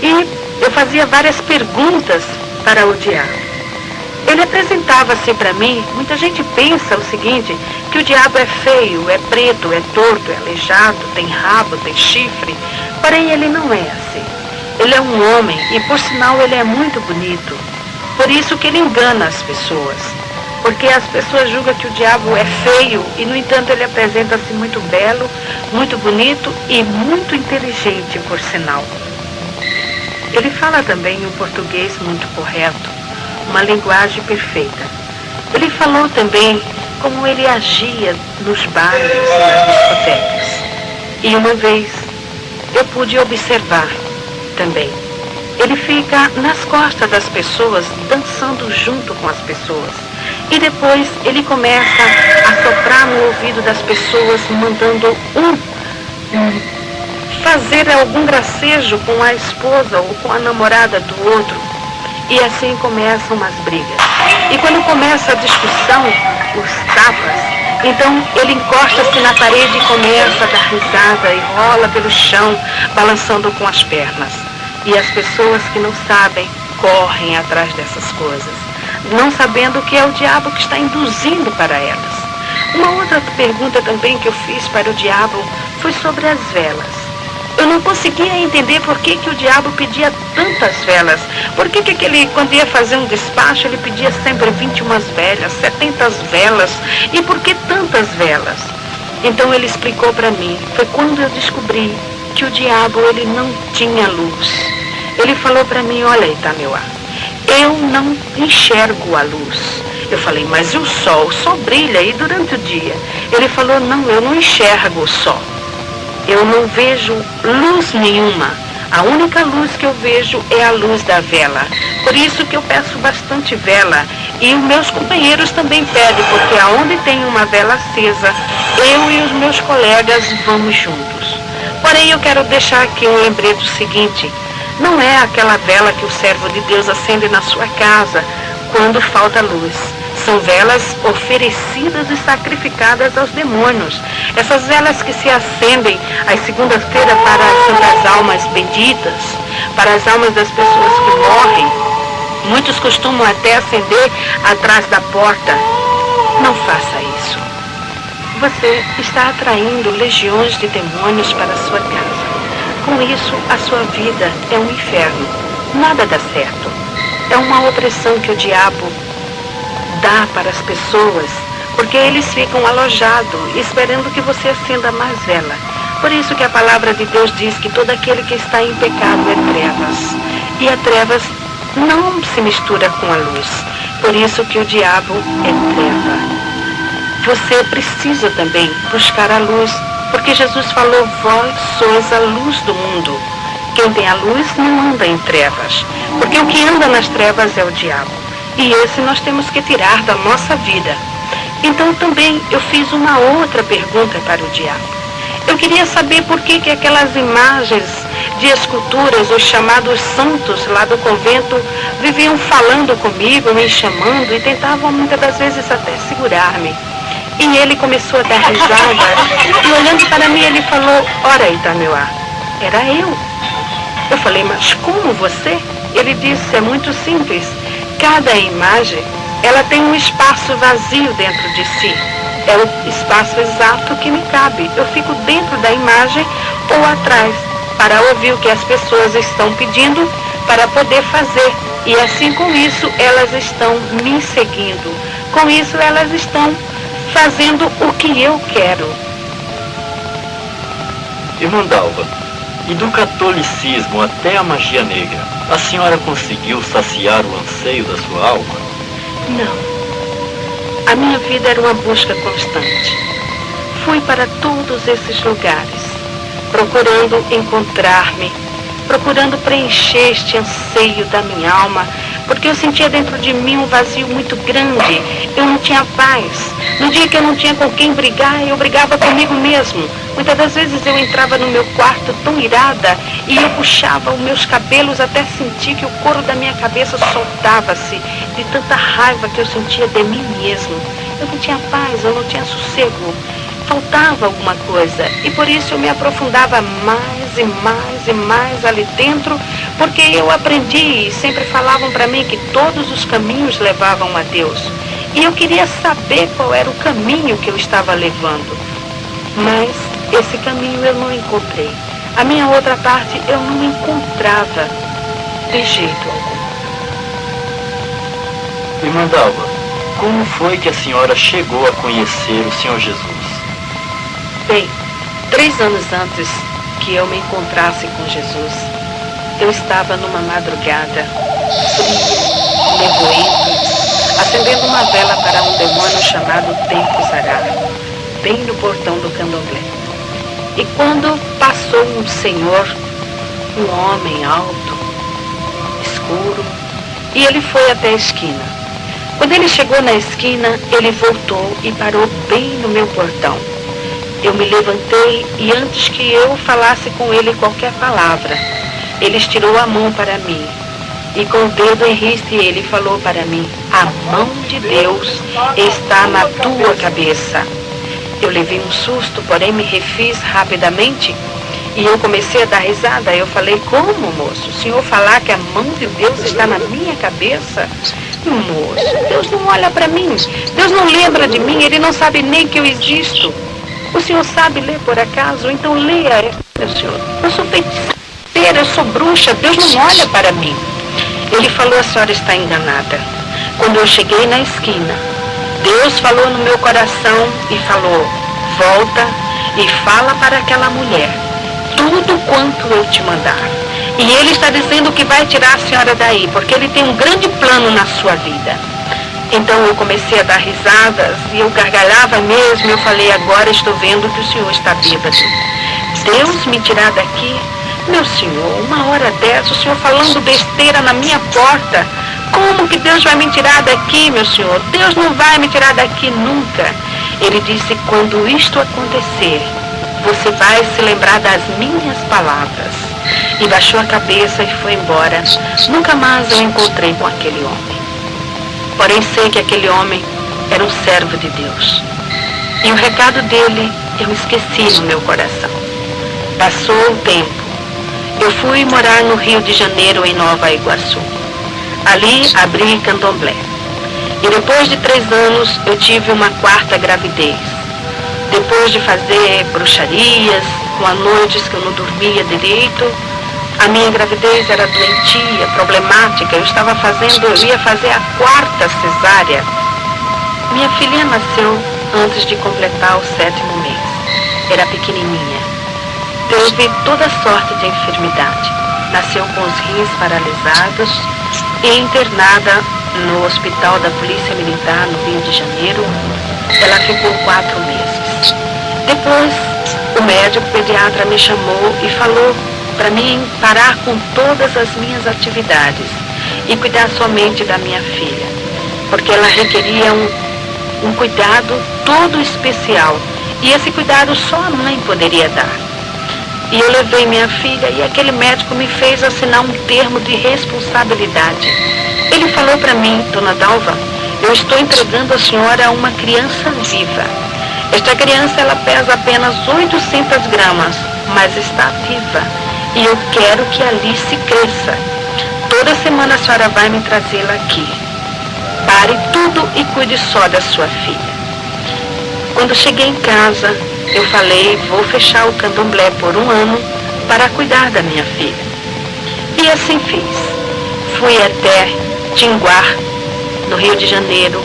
E eu fazia várias perguntas para o diabo. Ele apresentava-se para mim, muita gente pensa o seguinte, que o diabo é feio, é preto, é torto, é aleijado, tem rabo, tem chifre. Porém, ele não é assim. Ele é um homem e, por sinal, ele é muito bonito. Por isso que ele engana as pessoas. Porque as pessoas julgam que o diabo é feio e, no entanto, ele apresenta-se muito belo, muito bonito e muito inteligente, por sinal. Ele fala também um português muito correto, uma linguagem perfeita. Ele falou também como ele agia nos bares e nas discotecas. E uma vez eu pude observar também. Ele fica nas costas das pessoas, dançando junto com as pessoas. E depois ele começa a soprar no ouvido das pessoas, mandando fazer algum gracejo com a esposa ou com a namorada do outro. E assim começam as brigas. E quando começa a discussão, os tapas, então ele encosta-se na parede e começa a dar risada e rola pelo chão, balançando com as pernas. E as pessoas que não sabem correm atrás dessas coisas, não sabendo que é o diabo que está induzindo para elas. Uma outra pergunta também que eu fiz para o diabo foi sobre as velas. Eu não conseguia entender por que o diabo pedia tantas velas. Por que ele, quando ia fazer um despacho, ele pedia sempre 21 velas, 70 velas. E por que tantas velas? Então ele explicou para mim. Foi quando eu descobri que o diabo, ele não tinha luz. Ele falou para mim, olha, Itameuá, eu não enxergo a luz. Eu falei, mas e o sol? O sol brilha aí durante o dia. Ele falou, não, eu não enxergo o sol. Eu não vejo luz nenhuma. A única luz que eu vejo é a luz da vela. Por isso que eu peço bastante vela. E os meus companheiros também pedem, porque aonde tem uma vela acesa, eu e os meus colegas vamos juntos. Porém, eu quero deixar aqui um lembrete do seguinte. Não é aquela vela que o servo de Deus acende na sua casa quando falta luz. São velas oferecidas e sacrificadas aos demônios. Essas velas que se acendem às segundas-feiras para as santas almas benditas, para as almas das pessoas que morrem. Muitos costumam até acender atrás da porta. Não faça isso. Você está atraindo legiões de demônios para a sua casa. Com isso, a sua vida é um inferno. Nada dá certo. É uma opressão que o diabo dá para as pessoas, porque eles ficam alojados, esperando que você acenda mais vela. Por isso que a palavra de Deus diz que todo aquele que está em pecado é trevas. E a trevas não se mistura com a luz. Por isso que o diabo é treva. Você precisa também buscar a luz, porque Jesus falou, vós sois a luz do mundo. Quem tem a luz não anda em trevas, porque o que anda nas trevas é o diabo. E esse nós temos que tirar da nossa vida. Então também eu fiz uma outra pergunta para o diabo. Eu queria saber por que aquelas imagens de esculturas, os chamados santos lá do convento, viviam falando comigo, me chamando e tentavam muitas das vezes até segurar-me. E ele começou a dar risada e olhando para mim ele falou, ora Itameuá, era eu. Eu falei, mas como você? Ele disse, é muito simples. Cada imagem, ela tem um espaço vazio dentro de si. É o espaço exato que me cabe. Eu fico dentro da imagem ou atrás, para ouvir o que as pessoas estão pedindo, para poder fazer. E assim com isso, elas estão me seguindo. Com isso, elas estão fazendo o que eu quero. Irmã Dalva, e do catolicismo até a magia negra, a senhora conseguiu saciar o anseio da sua alma? Não. A minha vida era uma busca constante. Fui para todos esses lugares, procurando encontrar-me, procurando preencher este anseio da minha alma, porque eu sentia dentro de mim um vazio muito grande. Eu não tinha paz. No dia que eu não tinha com quem brigar, eu brigava comigo mesmo. Muitas das vezes eu entrava no meu quarto tão irada e eu puxava os meus cabelos até sentir que o couro da minha cabeça soltava-se de tanta raiva que eu sentia de mim mesmo. Eu não tinha paz, eu não tinha sossego. Faltava alguma coisa e por isso eu me aprofundava mais e mais e mais ali dentro, porque eu aprendi e sempre falavam para mim que todos os caminhos levavam a Deus. E eu queria saber qual era o caminho que eu estava levando. Mas esse caminho eu não encontrei. A minha outra parte eu não encontrava de jeito algum. Irmã Dalva, como foi que a senhora chegou a conhecer o Senhor Jesus? Bem, 3 anos antes que eu me encontrasse com Jesus, eu estava numa madrugada fria, nevoenta, acendendo uma vela para um demônio chamado Tempo Zará, bem no portão do candomblé. E quando passou um senhor, um homem alto, escuro, e ele foi até a esquina. Quando ele chegou na esquina, ele voltou e parou bem no meu portão. Eu me levantei e antes que eu falasse com ele qualquer palavra, ele estirou a mão para mim e com o dedo em riste ele falou para mim: a mão de Deus está na tua cabeça. Eu levei um susto, porém me refiz rapidamente e eu comecei a dar risada. Eu falei: como, moço? O senhor falar que a mão de Deus está na minha cabeça? Moço, Deus não olha para mim, Deus não lembra de mim, Ele não sabe nem que eu existo. O senhor sabe ler por acaso? Então leia, meu senhor. Eu sou feiticeira, eu sou bruxa, Deus não olha para mim. Ele falou: a senhora está enganada. Quando eu cheguei na esquina, Deus falou no meu coração e falou: volta e fala para aquela mulher tudo quanto eu te mandar. E Ele está dizendo que vai tirar a senhora daí, porque Ele tem um grande plano na sua vida. Então eu comecei a dar risadas e eu gargalhava mesmo. Eu falei: agora estou vendo que o senhor está bêbado. Deus me tirar daqui? Meu senhor, uma hora dessa, o senhor falando besteira na minha porta. Como que Deus vai me tirar daqui, meu senhor? Deus não vai me tirar daqui nunca. Ele disse: quando isto acontecer, você vai se lembrar das minhas palavras. E baixou a cabeça e foi embora. Nunca mais eu encontrei com aquele homem. Porém sei que aquele homem era um servo de Deus. E o recado dele eu esqueci no meu coração. Passou o tempo. Eu fui morar no Rio de Janeiro, em Nova Iguaçu. Ali abri candomblé. E depois de 3 anos eu tive uma 4ª gravidez. Depois de fazer bruxarias, com noites que eu não dormia direito, a minha gravidez era doentia, problemática. Eu ia fazer a 4ª cesárea. Minha filha nasceu antes de completar o 7º mês. Era pequenininha. Teve toda sorte de enfermidade. Nasceu com os rins paralisados e internada no Hospital da Polícia Militar no Rio de Janeiro. Ela ficou 4 meses. Depois, o médico pediatra me chamou e falou para mim parar com todas as minhas atividades e cuidar somente da minha filha, porque ela requeria um cuidado todo especial, e esse cuidado só a mãe poderia dar. E eu levei minha filha e aquele médico me fez assinar um termo de responsabilidade. Ele falou para mim: dona Dalva, eu estou entregando a senhora a uma criança viva. Esta criança, ela pesa apenas 800 gramas, mas está viva. E eu quero que a Alice cresça. Toda semana a senhora vai me trazê-la aqui. Pare tudo e cuide só da sua filha. Quando cheguei em casa, eu falei: vou fechar o candomblé por 1 ano para cuidar da minha filha. E assim fiz. Fui até Tinguá, no Rio de Janeiro.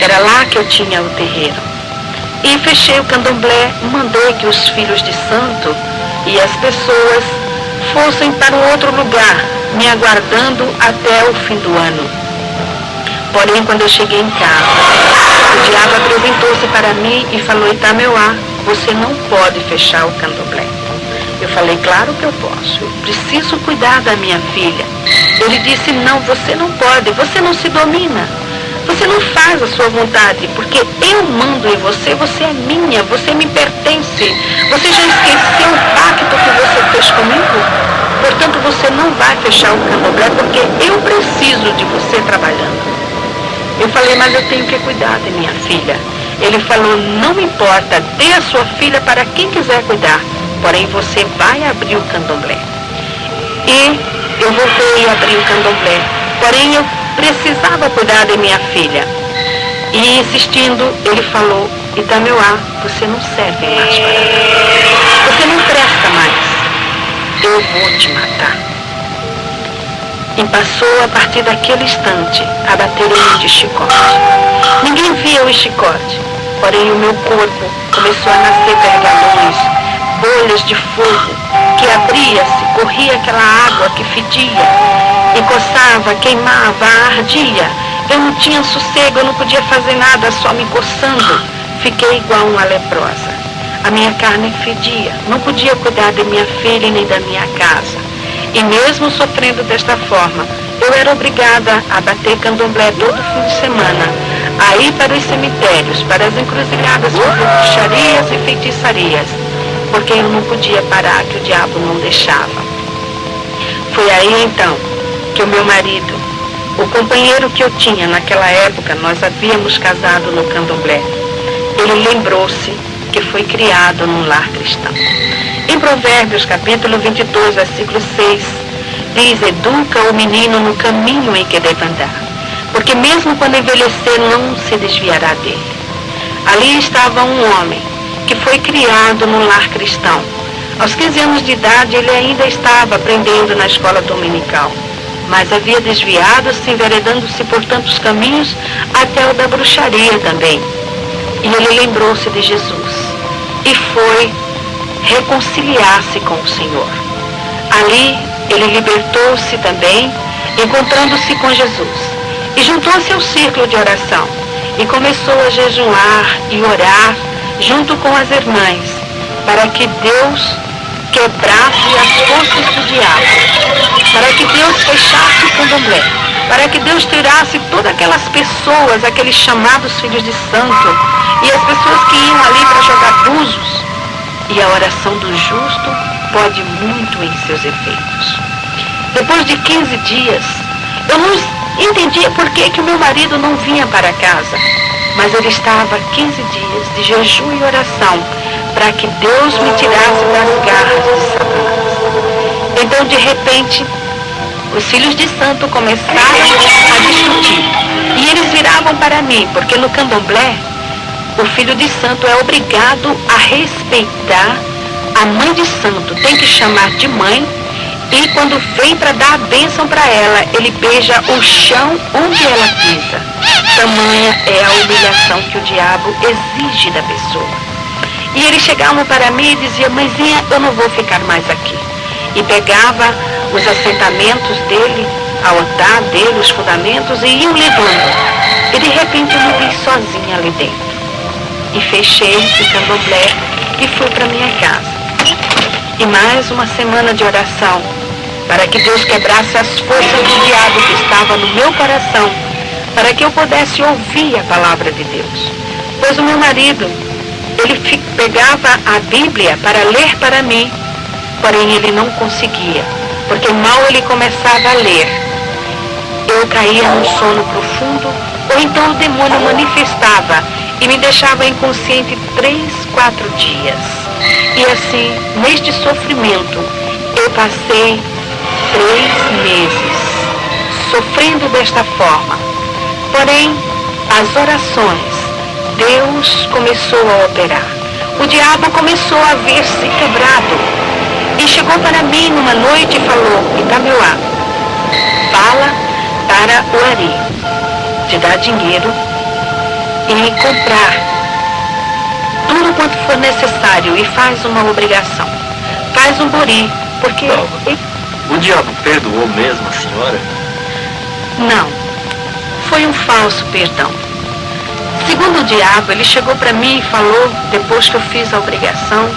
Era lá que eu tinha o terreiro. E fechei o candomblé, mandei que os filhos de santo e as pessoas fossem para um outro lugar, me aguardando até o fim do ano. Porém, quando eu cheguei em casa, o diabo apresentou-se para mim e falou: Itameuá, você não pode fechar o candomblé. Eu falei: claro que eu posso, eu preciso cuidar da minha filha. Ele disse: não, você não pode, você não se domina, você não faz a sua vontade, porque eu mando em você, você é minha, você me pertence. Você já esqueceu o pacto que você fez comigo? Portanto, você não vai fechar o candomblé, porque eu preciso de você trabalhando. Eu falei: mas eu tenho que cuidar de minha filha. Ele falou: não importa, dê a sua filha para quem quiser cuidar, porém você vai abrir o candomblé. E eu voltei a abrir o candomblé, porém eu precisava cuidar de minha filha. E insistindo, ele falou: Itameuá, você não serve mais para mim. Você não presta mais. Eu vou te matar. E passou a partir daquele instante a bater em mim de chicote. Ninguém via o chicote, porém o meu corpo começou a nascer vergalhões, bolhas de fogo, que abria-se, corria aquela água que fedia, e coçava, queimava, ardia. Eu não tinha sossego, eu não podia fazer nada, só me coçando. Fiquei igual uma leprosa. A minha carne fedia, não podia cuidar de minha filha nem da minha casa. E mesmo sofrendo desta forma, eu era obrigada a bater candomblé todo fim de semana, a ir para os cemitérios, para as encruzilhadas com bruxarias e feitiçarias, porque eu não podia parar, que o diabo não deixava. Foi aí então que o meu marido, o companheiro que eu tinha naquela época, nós havíamos casado no candomblé, ele lembrou-se que foi criado num lar cristão. Em Provérbios, capítulo 22, versículo 6, diz: educa o menino no caminho em que deve andar, porque mesmo quando envelhecer não se desviará dele. Ali estava um homem que foi criado num lar cristão. Aos 15 anos de idade, ele ainda estava aprendendo na escola dominical, mas havia desviado-se, enveredando-se por tantos caminhos, até o da bruxaria também. E ele lembrou-se de Jesus e foi reconciliar-se com o Senhor. Ali ele libertou-se também, encontrando-se com Jesus, e juntou-se ao círculo de oração e começou a jejuar e orar junto com as irmãs, para que Deus quebrasse as forças do diabo, para que Deus fechasse o candomblé, para que Deus tirasse todas aquelas pessoas, aqueles chamados filhos de santo, e as pessoas que iam ali para jogar búzios. E a oração do justo pode muito em seus efeitos. Depois de 15 dias, eu não entendia por que o meu marido não vinha para casa, mas ele estava 15 dias de jejum e oração para que Deus me tirasse das garras de Satanás. Então, de repente, os filhos de santo começaram a discutir. E eles viravam para mim, porque no candomblé, o filho de santo é obrigado a respeitar a mãe de santo. Tem que chamar de mãe. E quando vem para dar a bênção para ela, ele beija o chão onde ela pisa. Tamanha é a humilhação que o diabo exige da pessoa. E eles chegavam para mim e diziam: mãezinha, eu não vou ficar mais aqui. E pegava os assentamentos dele, a altar dele, os fundamentos, e iam levando. E de repente eu me vi sozinha ali dentro. E fechei o candomblé e fui para minha casa. E mais uma semana de oração, para que Deus quebrasse as forças do diabo que estava no meu coração, para que eu pudesse ouvir a palavra de Deus. Pois o meu marido, ele pegava a Bíblia para ler para mim, porém ele não conseguia, porque mal ele começava a ler, eu caía num sono profundo, ou então o demônio manifestava e me deixava inconsciente 3, 4 dias. E assim, neste sofrimento, eu passei 3 meses sofrendo desta forma. Porém, as orações, Deus começou a operar. O diabo começou a ver-se quebrado. E chegou para mim numa noite e falou: Itameuá, fala para o Ari, te dá dinheiro e comprar tudo quanto for necessário e faz uma obrigação. Faz um buri, porque O diabo perdoou mesmo a senhora? Não, foi um falso perdão. Segundo o diabo, ele chegou para mim e falou, depois que eu fiz a obrigação,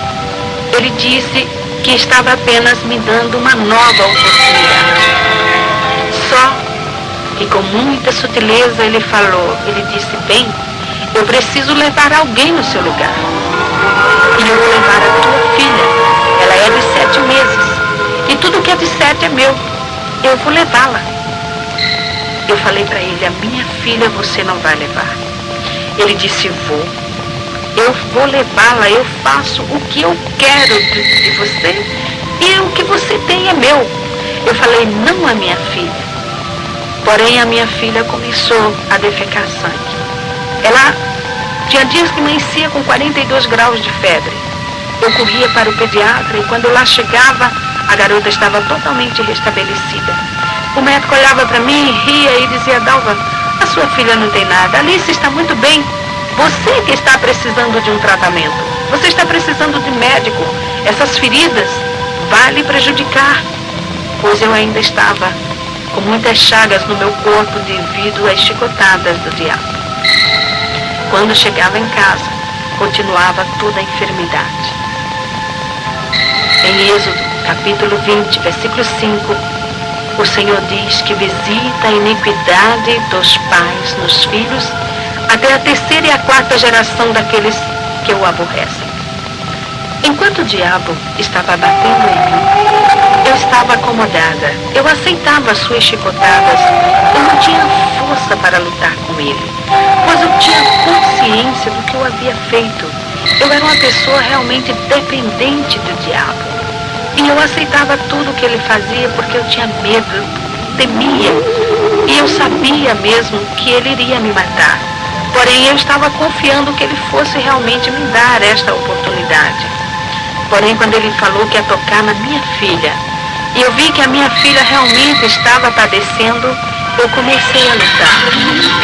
ele disse que estava apenas me dando uma nova oportunidade. Só que com muita sutileza ele falou, ele disse, bem, eu preciso levar alguém no seu lugar. E eu vou levar a tua filha. Ela é de 7 meses. E tudo que é de 7 é meu. Eu vou levá-la. Eu falei para ele, a minha filha você não vai levar. Ele disse, vou. Eu vou levá-la, eu faço o que eu quero de você. E o que você tem é meu. Eu falei, não a minha filha. Porém, a minha filha começou a defecar sangue. Ela tinha dias que amanhecia com 42 graus de febre. Eu corria para o pediatra e quando lá chegava, a garota estava totalmente restabelecida. O médico olhava para mim, ria e dizia, Dalva, a sua filha não tem nada. Alice está muito bem. Você que está precisando de um tratamento. Você está precisando de médico. Essas feridas vão lhe prejudicar. Pois eu ainda estava com muitas chagas no meu corpo devido às chicotadas do diabo. Quando chegava em casa, continuava toda a enfermidade. Em Êxodo, capítulo 20, versículo 5, o Senhor diz que visita a iniquidade dos pais nos filhos até a 3ª e a 4ª geração daqueles que o aborrecem. Enquanto o diabo estava batendo em mim, eu estava acomodada. Eu aceitava as suas chicotadas. Eu não tinha força para lutar com ele, pois eu tinha consciência do que eu havia feito. Eu era uma pessoa realmente dependente do diabo. E eu aceitava tudo o que ele fazia porque eu tinha medo, eu temia. E eu sabia mesmo que ele iria me matar. Porém, eu estava confiando que ele fosse realmente me dar esta oportunidade. Porém, quando ele falou que ia tocar na minha filha, e eu vi que a minha filha realmente estava padecendo, eu comecei a lutar.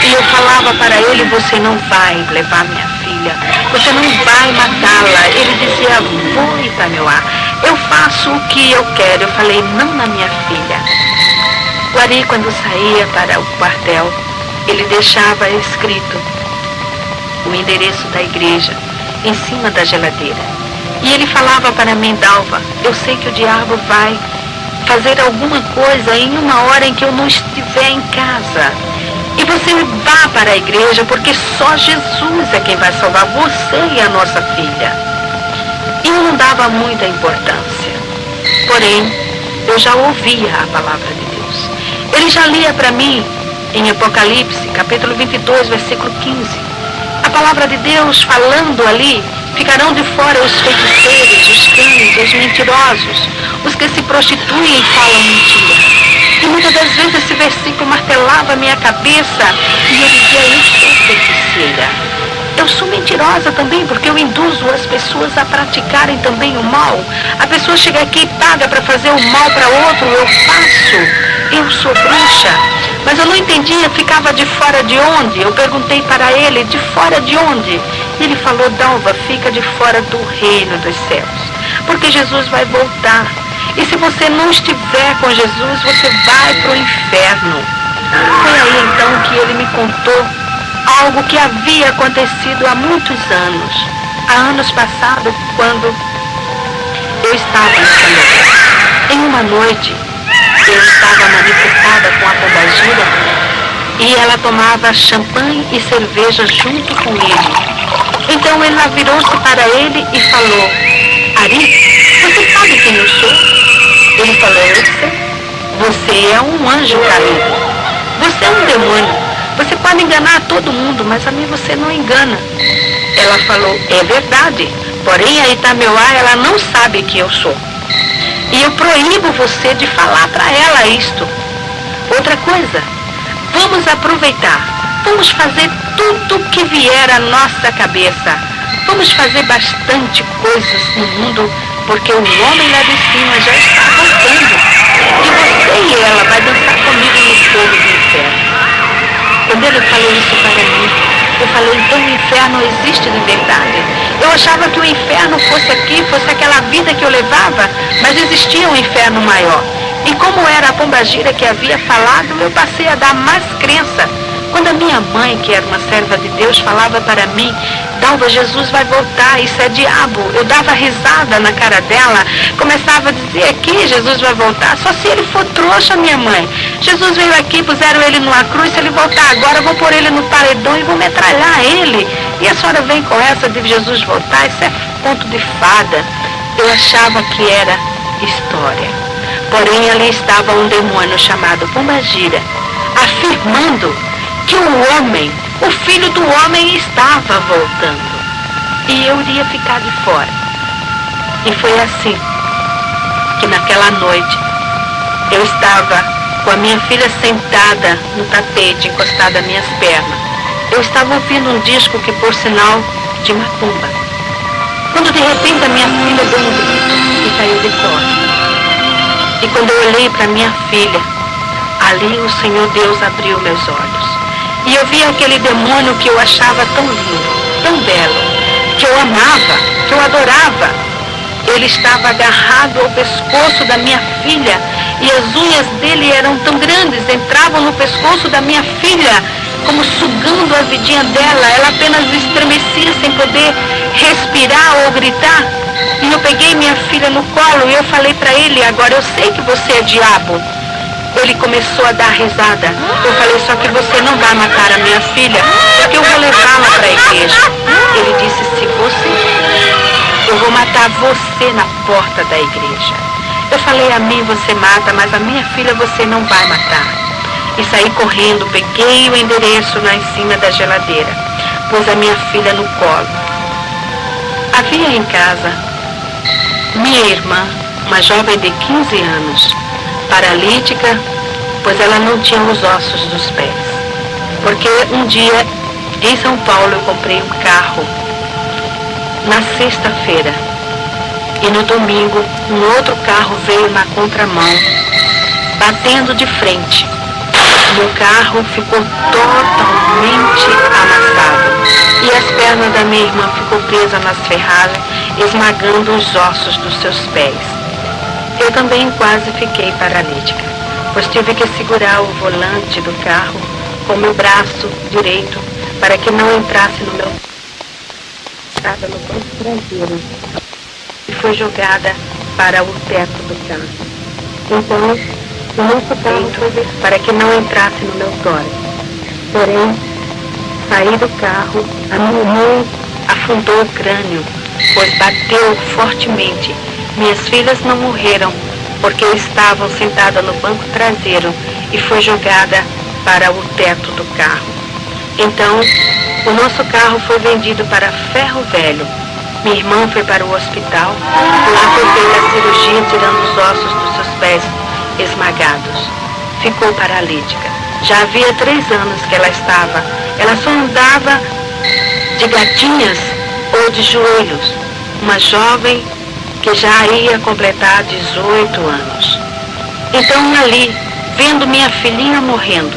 E eu falava para ele, você não vai levar minha filha, você não vai matá-la. Ele dizia, vou, Itanoá, eu faço o que eu quero. Eu falei, não na minha filha. O Ari, quando saía para o quartel, ele deixava escrito o endereço da igreja em cima da geladeira. E ele falava para mim, Dalva, eu sei que o diabo vai fazer alguma coisa em uma hora em que eu não estiver em casa. E você vá para a igreja, porque só Jesus é quem vai salvar você e a nossa filha. E eu não dava muita importância. Porém, eu já ouvia a palavra de Deus. Ele já lia para mim em Apocalipse, capítulo 22, versículo 15. A palavra de Deus falando ali, ficarão de fora os feiticeiros, os cães, os mentirosos, os que se prostituem e falam mentira. E muitas das vezes esse versículo martelava a minha cabeça e eu dizia, eu sou feiticeira. Eu sou mentirosa também, porque eu induzo as pessoas a praticarem também o mal. A pessoa chega aqui e paga para fazer o mal para outro, eu faço. Eu sou bruxa. Mas eu não entendia, ficava de fora de onde? Eu perguntei para ele, de fora de onde? E ele falou, Dalva, fica de fora do reino dos céus, porque Jesus vai voltar. E se você não estiver com Jesus, você vai para o inferno. Foi aí então que ele me contou algo que havia acontecido há muitos anos. Há anos passados, quando eu estava nessa noite. Em uma noite, eu estava manifestada com a pombagira e ela tomava champanhe e cerveja junto com ele. Então ela virou-se para ele e falou, Ari, você sabe quem eu sou? Ele falou, eu sei. Você é um anjo caído. Você é um demônio. Você pode enganar todo mundo, mas a mim você não engana. Ela falou, é verdade. Porém, a Itameoá, ela não sabe que eu sou. E eu proíbo você de falar para ela isto. Outra coisa, vamos aproveitar. Vamos fazer tudo que vier à nossa cabeça. Vamos fazer bastante coisas no mundo, porque o homem lá de cima já está voltando. E você e ela vai dançar comigo no fogo do inferno. Quando ele falou isso para mim, eu falei, então o inferno existe de verdade. Eu achava que o inferno fosse aqui, fosse aquela vida que eu levava, mas existia um inferno maior. E como era a pombagira que havia falado, eu passei a dar mais crença. Quando a minha mãe, que era uma serva de Deus, falava para mim: Dalva, Jesus vai voltar, isso é diabo. Eu dava risada na cara dela, começava a dizer: aqui, Jesus vai voltar. Só se ele for trouxa, minha mãe. Jesus veio aqui, puseram ele numa cruz, se ele voltar agora, eu vou pôr ele no paredão e vou metralhar ele. E a senhora vem com essa de Jesus voltar, isso é conto de fada. Eu achava que era história. Porém, ali estava um demônio chamado Pombagira, afirmando que o homem, o filho do homem, estava voltando. E eu iria ficar de fora. E foi assim que naquela noite eu estava com a minha filha sentada no tapete, encostada às minhas pernas. Eu estava ouvindo um disco que, por sinal, de macumba. Quando de repente a minha filha deu um grito e caiu de costas. E quando eu olhei para minha filha, ali o Senhor Deus abriu meus olhos. E eu vi aquele demônio que eu achava tão lindo, tão belo, que eu amava, que eu adorava. Ele estava agarrado ao pescoço da minha filha e as unhas dele eram tão grandes, entravam no pescoço da minha filha, como sugando a vidinha dela. Ela apenas estremecia sem poder respirar ou gritar. E eu peguei minha filha no colo e eu falei para ele: agora eu sei que você é diabo. Ele começou a dar risada. Eu falei: só que você não vai matar a minha filha, porque eu vou levá-la para a igreja. Ele disse: se você, eu vou matar você na porta da igreja. Eu falei: a mim você mata, mas a minha filha você não vai matar. E saí correndo, peguei o endereço lá em cima da geladeira, pus a minha filha no colo. Havia em casa minha irmã, uma jovem de 15 anos, paralítica, pois ela não tinha os ossos dos pés. Porque um dia, em São Paulo, eu comprei um carro na sexta-feira. E no domingo, um outro carro veio na contramão, batendo de frente. Meu carro ficou totalmente amassado. E as pernas da minha irmã ficou presa nas ferragens, esmagando os ossos dos seus pés. Eu também quase fiquei paralítica, pois tive que segurar o volante do carro com meu braço direito para que não entrasse no meu... Estava no banco traseiro e foi jogada para o teto do carro. Então, o nosso peito foi para que não entrasse no meu tórax. Porém, saí do carro, a minha mãe afundou o crânio, pois bateu fortemente. Minhas filhas não morreram, porque estavam sentadas no banco traseiro e foi jogada para o teto do carro. Então, o nosso carro foi vendido para Ferro Velho. Minha irmã foi para o hospital. Lá foi feita a cirurgia, tirando os ossos dos seus pés esmagados. Ficou paralítica. Já havia 3 anos que ela estava. Ela só andava de gatinhas ou de joelhos. Uma jovem que já ia completar 18 anos. Então, ali, vendo minha filhinha morrendo,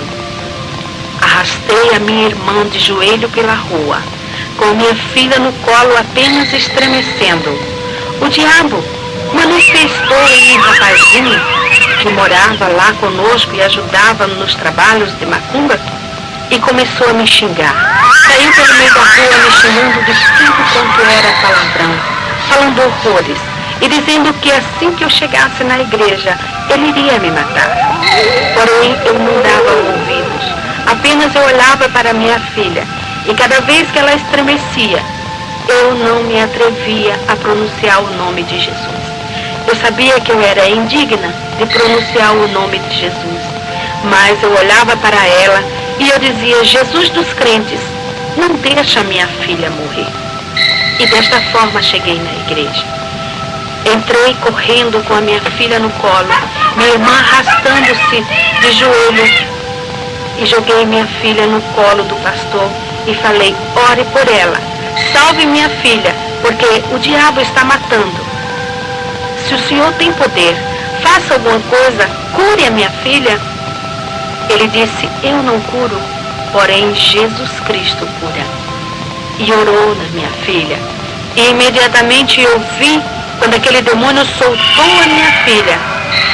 arrastei a minha irmã de joelho pela rua, com minha filha no colo apenas estremecendo. O diabo manifestou em um rapazinho que morava lá conosco e ajudava nos trabalhos de macumba e começou a me xingar. Saiu pelo meio da rua me xingando de tudo quanto era palavrão, falando horrores e dizendo que assim que eu chegasse na igreja, ele iria me matar. Porém, eu não dava ouvidos. Apenas eu olhava para minha filha e cada vez que ela estremecia, eu não me atrevia a pronunciar o nome de Jesus. Eu sabia que eu era indigna de pronunciar o nome de Jesus, mas eu olhava para ela e eu dizia: Jesus dos crentes, não deixa minha filha morrer. E desta forma cheguei na igreja. Entrei correndo com a minha filha no colo, minha irmã arrastando-se de joelho, e joguei minha filha no colo do pastor e falei: ore por ela, salve minha filha, porque o diabo está matando. Se o senhor tem poder, faça alguma coisa, cure a minha filha. Ele disse: eu não curo, porém Jesus Cristo cura. E orou na minha filha. E imediatamente eu vi, quando aquele demônio soltou a minha filha,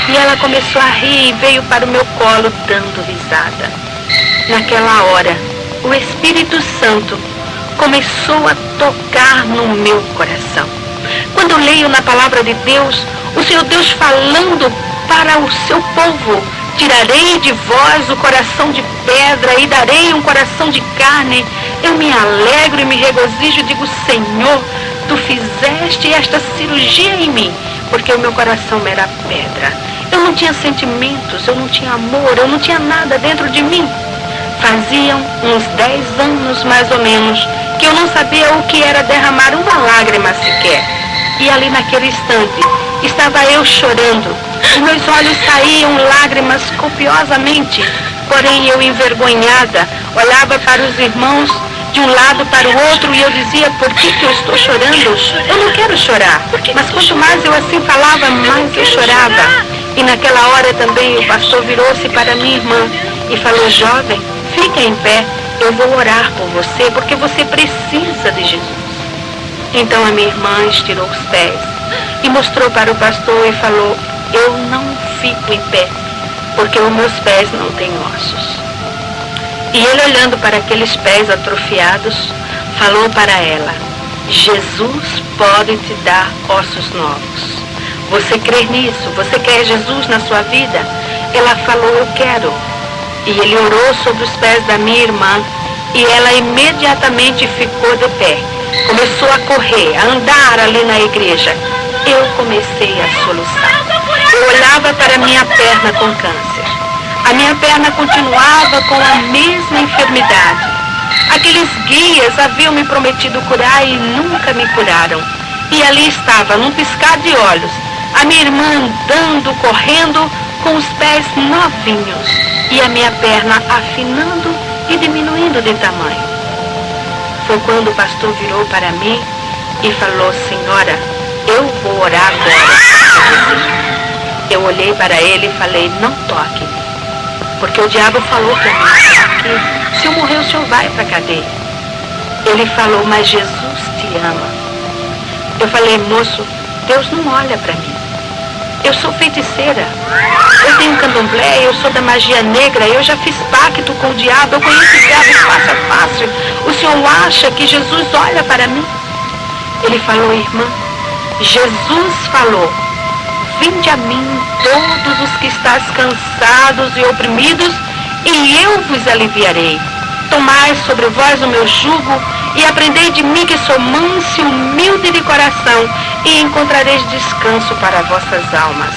E ela começou a rir e veio para o meu colo dando risada. Naquela hora, o Espírito Santo começou a tocar no meu coração. Quando eu leio na palavra de Deus, o Senhor Deus falando para o seu povo: tirarei de vós o coração de pedra e darei um coração de carne. Eu me alegro e me regozijo e digo: Senhor, tu fizeste esta cirurgia em mim, porque o meu coração era pedra. Eu não tinha sentimentos, eu não tinha amor, eu não tinha nada dentro de mim. Faziam uns 10 anos, mais ou menos, que eu não sabia o que era derramar uma lágrima sequer. E ali naquele instante, estava eu chorando. Os meus olhos saíam lágrimas copiosamente, porém eu, envergonhada, olhava para os irmãos de um lado para o outro e eu dizia: por que eu estou chorando? Eu não quero chorar. Mas quanto mais eu assim falava, mais eu chorava. E naquela hora também o pastor virou-se para minha irmã e falou: jovem, fica em pé, eu vou orar por você, porque você precisa de Jesus. Então a minha irmã estirou os pés e mostrou para o pastor e falou: eu não fico em pé, porque os meus pés não têm ossos. E ele, olhando para aqueles pés atrofiados, falou para ela: Jesus pode te dar ossos novos. Você crê nisso? Você quer Jesus na sua vida? Ela falou: eu quero. E ele orou sobre os pés da minha irmã e ela imediatamente ficou de pé. Começou a correr, a andar ali na igreja. Eu comecei a soluçar. Eu olhava para a minha perna com câncer. A minha perna continuava com a mesma enfermidade. Aqueles guias haviam me prometido curar e nunca me curaram. E ali estava, num piscar de olhos, a minha irmã andando, correndo, com os pés novinhos e a minha perna afinando e diminuindo de tamanho. Foi quando o pastor virou para mim e falou: senhora, eu vou orar agora. Eu olhei para ele e falei: não toque, porque o diabo falou para mim que se eu morrer o senhor vai para a cadeia. Ele falou: mas Jesus te ama. Eu falei: moço, Deus não olha para mim. Eu sou feiticeira, eu tenho candomblé, eu sou da magia negra, eu já fiz pacto com o diabo, eu conheço o diabo face a face. O senhor acha que Jesus olha para mim? Ele falou: irmã, Jesus falou: vinde a mim todos os que estáis cansados e oprimidos, e eu vos aliviarei. Tomai sobre vós o meu jugo e aprendei de mim, que sou manso e humilde de coração, e encontrareis descanso para vossas almas.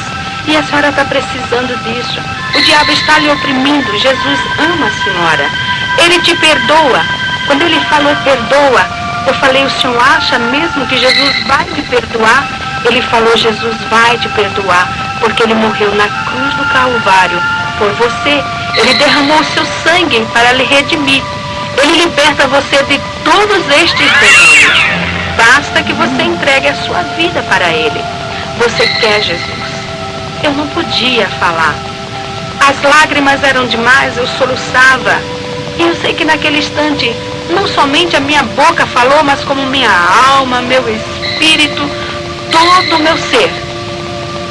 E a senhora está precisando disso. O diabo está lhe oprimindo. Jesus ama a senhora. Ele te perdoa. Quando ele falou perdoa, eu falei: o senhor acha mesmo que Jesus vai te perdoar? Ele falou: Jesus vai te perdoar, porque ele morreu na cruz do Calvário por você. Ele derramou o seu sangue para lhe redimir. Ele liberta você de todos estes demônios. Basta que você entregue a sua vida para ele. Você quer Jesus? Eu não podia falar. As lágrimas eram demais, eu soluçava. E eu sei que naquele instante, não somente a minha boca falou, mas como minha alma, meu espírito, todo o meu ser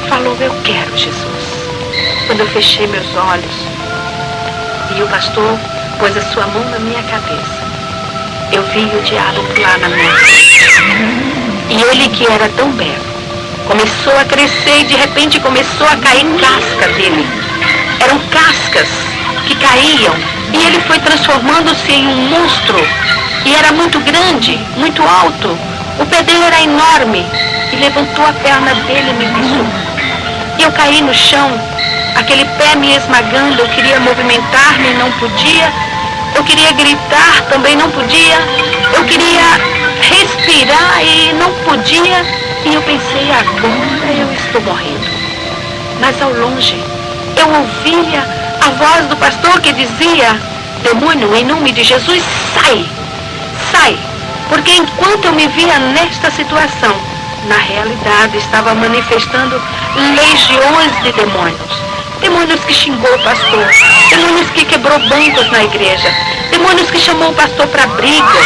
falou: eu quero Jesus. Quando eu fechei meus olhos e o pastor pôs a sua mão na minha cabeça, eu vi o diabo pular na minha frente. E ele, que era tão belo, começou a crescer e de repente começou a cair casca dele. Eram cascas que caíam e ele foi transformando-se em um monstro. E era muito grande, muito alto. O pé dele era enorme e levantou a perna dele e me pisou. E eu caí no chão, aquele pé me esmagando. Eu queria movimentar-me e não podia. Eu queria gritar, também não podia. Eu queria respirar e não podia. E eu pensei: agora eu estou morrendo. Mas ao longe, eu ouvia a voz do pastor que dizia: demônio, em nome de Jesus, sai! Sai! Porque enquanto eu me via nesta situação, na realidade estava manifestando legiões de demônios. Demônios que xingou o pastor, demônios que quebrou bancos na igreja, demônios que chamou o pastor para briga,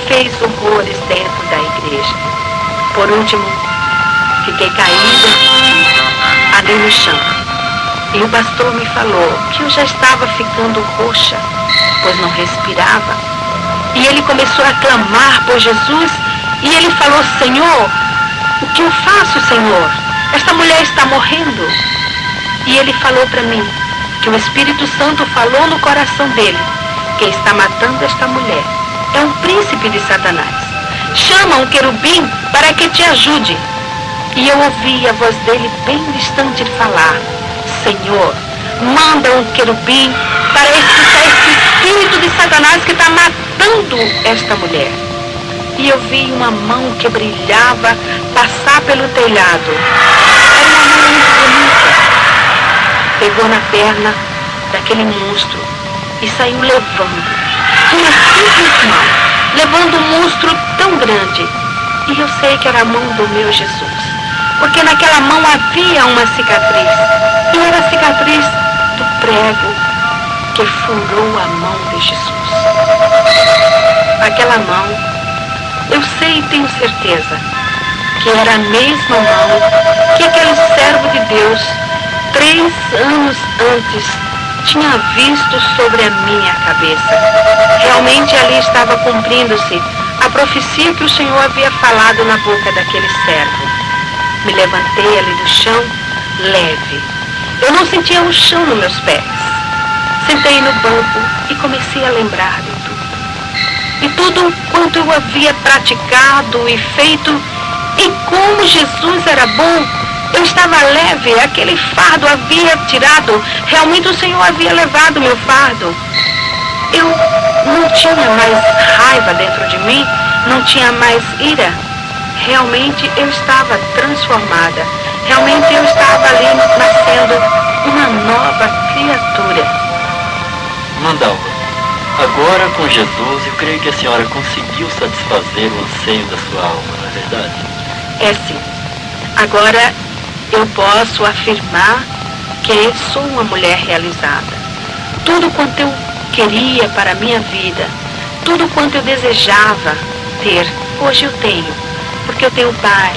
fez horrores dentro da igreja. Por último, fiquei caída, deitei no chão. E o pastor me falou que eu já estava ficando roxa, pois não respirava. E ele começou a clamar por Jesus e ele falou: Senhor, o que eu faço, Senhor? Esta mulher está morrendo. E ele falou para mim que o Espírito Santo falou no coração dele: quem está matando esta mulher é um príncipe de Satanás. Chama um querubim para que te ajude. E eu ouvi a voz dele bem distante falar: Senhor, manda um querubim para expulsar esse espírito de Satanás que está matando esta mulher. E eu vi uma mão que brilhava passar pelo telhado. Era uma mão muito bonita. Pegou na perna daquele monstro e saiu levando. Uma simples mão, levando um monstro tão grande. E eu sei que era a mão do meu Jesus, porque naquela mão havia uma cicatriz. E era a cicatriz do prego que furou a mão de Jesus. Aquela mão, eu sei e tenho certeza que era a mesma mão que aquele servo de Deus 3 anos antes tinha visto sobre a minha cabeça. Realmente ali estava cumprindo-se a profecia que o Senhor havia falado na boca daquele servo. Me levantei ali do chão, leve. Eu não sentia o chão nos meus pés. Sentei no banco e comecei a lembrar de tudo. E tudo quanto eu havia praticado e feito, e como Jesus era bom. Eu estava leve, aquele fardo havia tirado. Realmente o Senhor havia levado meu fardo. Eu não tinha mais raiva dentro de mim, não tinha mais ira. Realmente eu estava transformada. Realmente eu estava ali nascendo uma nova criatura. Mandalva, agora com Jesus eu creio que a senhora conseguiu satisfazer o anseio da sua alma, não é verdade? É sim. Agora eu posso afirmar que sou uma mulher realizada. Tudo quanto eu queria para a minha vida, tudo quanto eu desejava ter, hoje eu tenho. Porque eu tenho paz.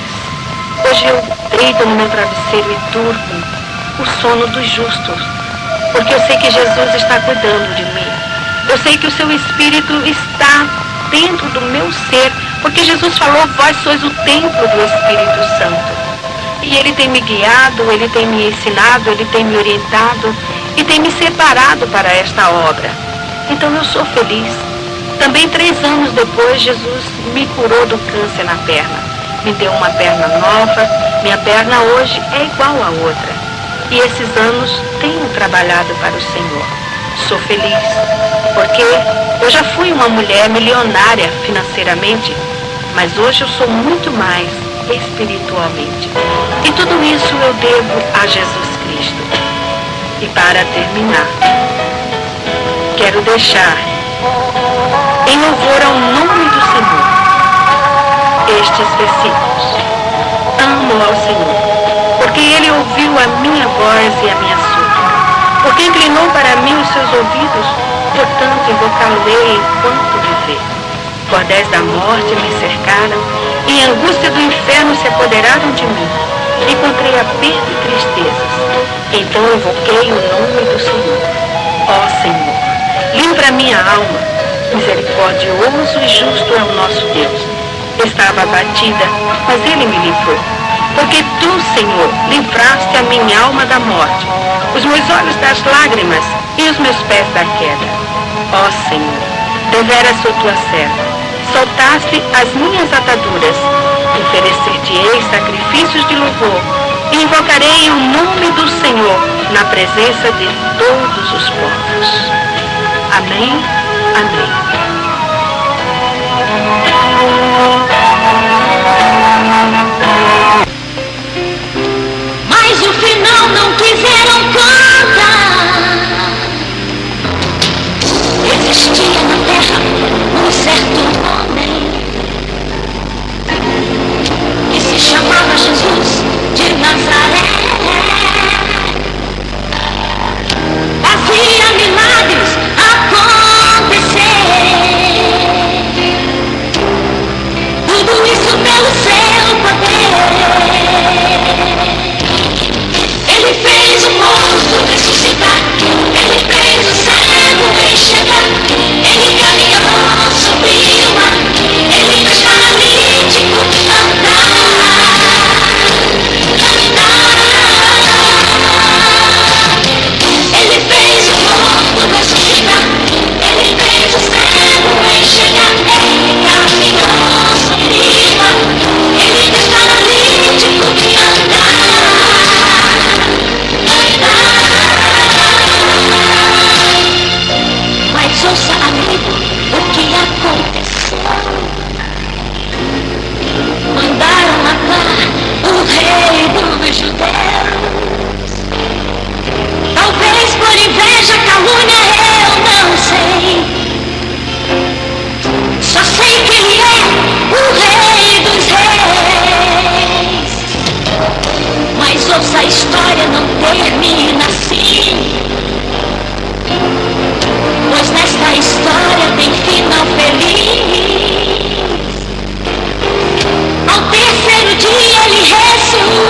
Hoje eu deito no meu travesseiro e durmo o sono dos justos. Porque eu sei que Jesus está cuidando de mim. Eu sei que o seu Espírito está dentro do meu ser. Porque Jesus falou: vós sois o templo do Espírito Santo. E Ele tem me guiado, Ele tem me ensinado, Ele tem me orientado e tem me separado para esta obra. Então eu sou feliz. Também 3 anos depois, Jesus me curou do câncer na perna. Me deu uma perna nova. Minha perna hoje é igual à outra. E esses anos tenho trabalhado para o Senhor. Sou feliz, porque eu já fui uma mulher milionária financeiramente, mas hoje eu sou muito mais espiritualmente. E tudo isso eu devo a Jesus Cristo. E para terminar, quero deixar em louvor ao nome do Senhor estes versículos. Amo ao Senhor, porque Ele ouviu a minha voz e a minha súplica, porque inclinou para mim os seus ouvidos, portanto invocá-lo-ei enquanto viver. Cordéis da morte me cercaram, e a angústia do inferno se apoderaram de mim. Encontrei aperto e tristezas. Então invoquei o nome do Senhor. Ó Senhor, livra minha alma. Misericordioso e justo é o nosso Deus. Estava abatida, mas Ele me livrou. Porque Tu, Senhor, livraste a minha alma da morte, os meus olhos das lágrimas e os meus pés da queda. Ó Senhor, deveras sou Tua serva. Soltaste as minhas ataduras. Oferecer-te-ei sacrifícios de louvor e invocarei o nome do Senhor na presença de todos os povos. Amém. Amém. Mas o final não quiseram cantar. Existia na terra um certo homem que se chamava Jesus de Nazaré. Fazia milagres acontecer. ouça, a história não termina assim. Pois nesta história tem final feliz. Ao terceiro dia ele ressuscitou.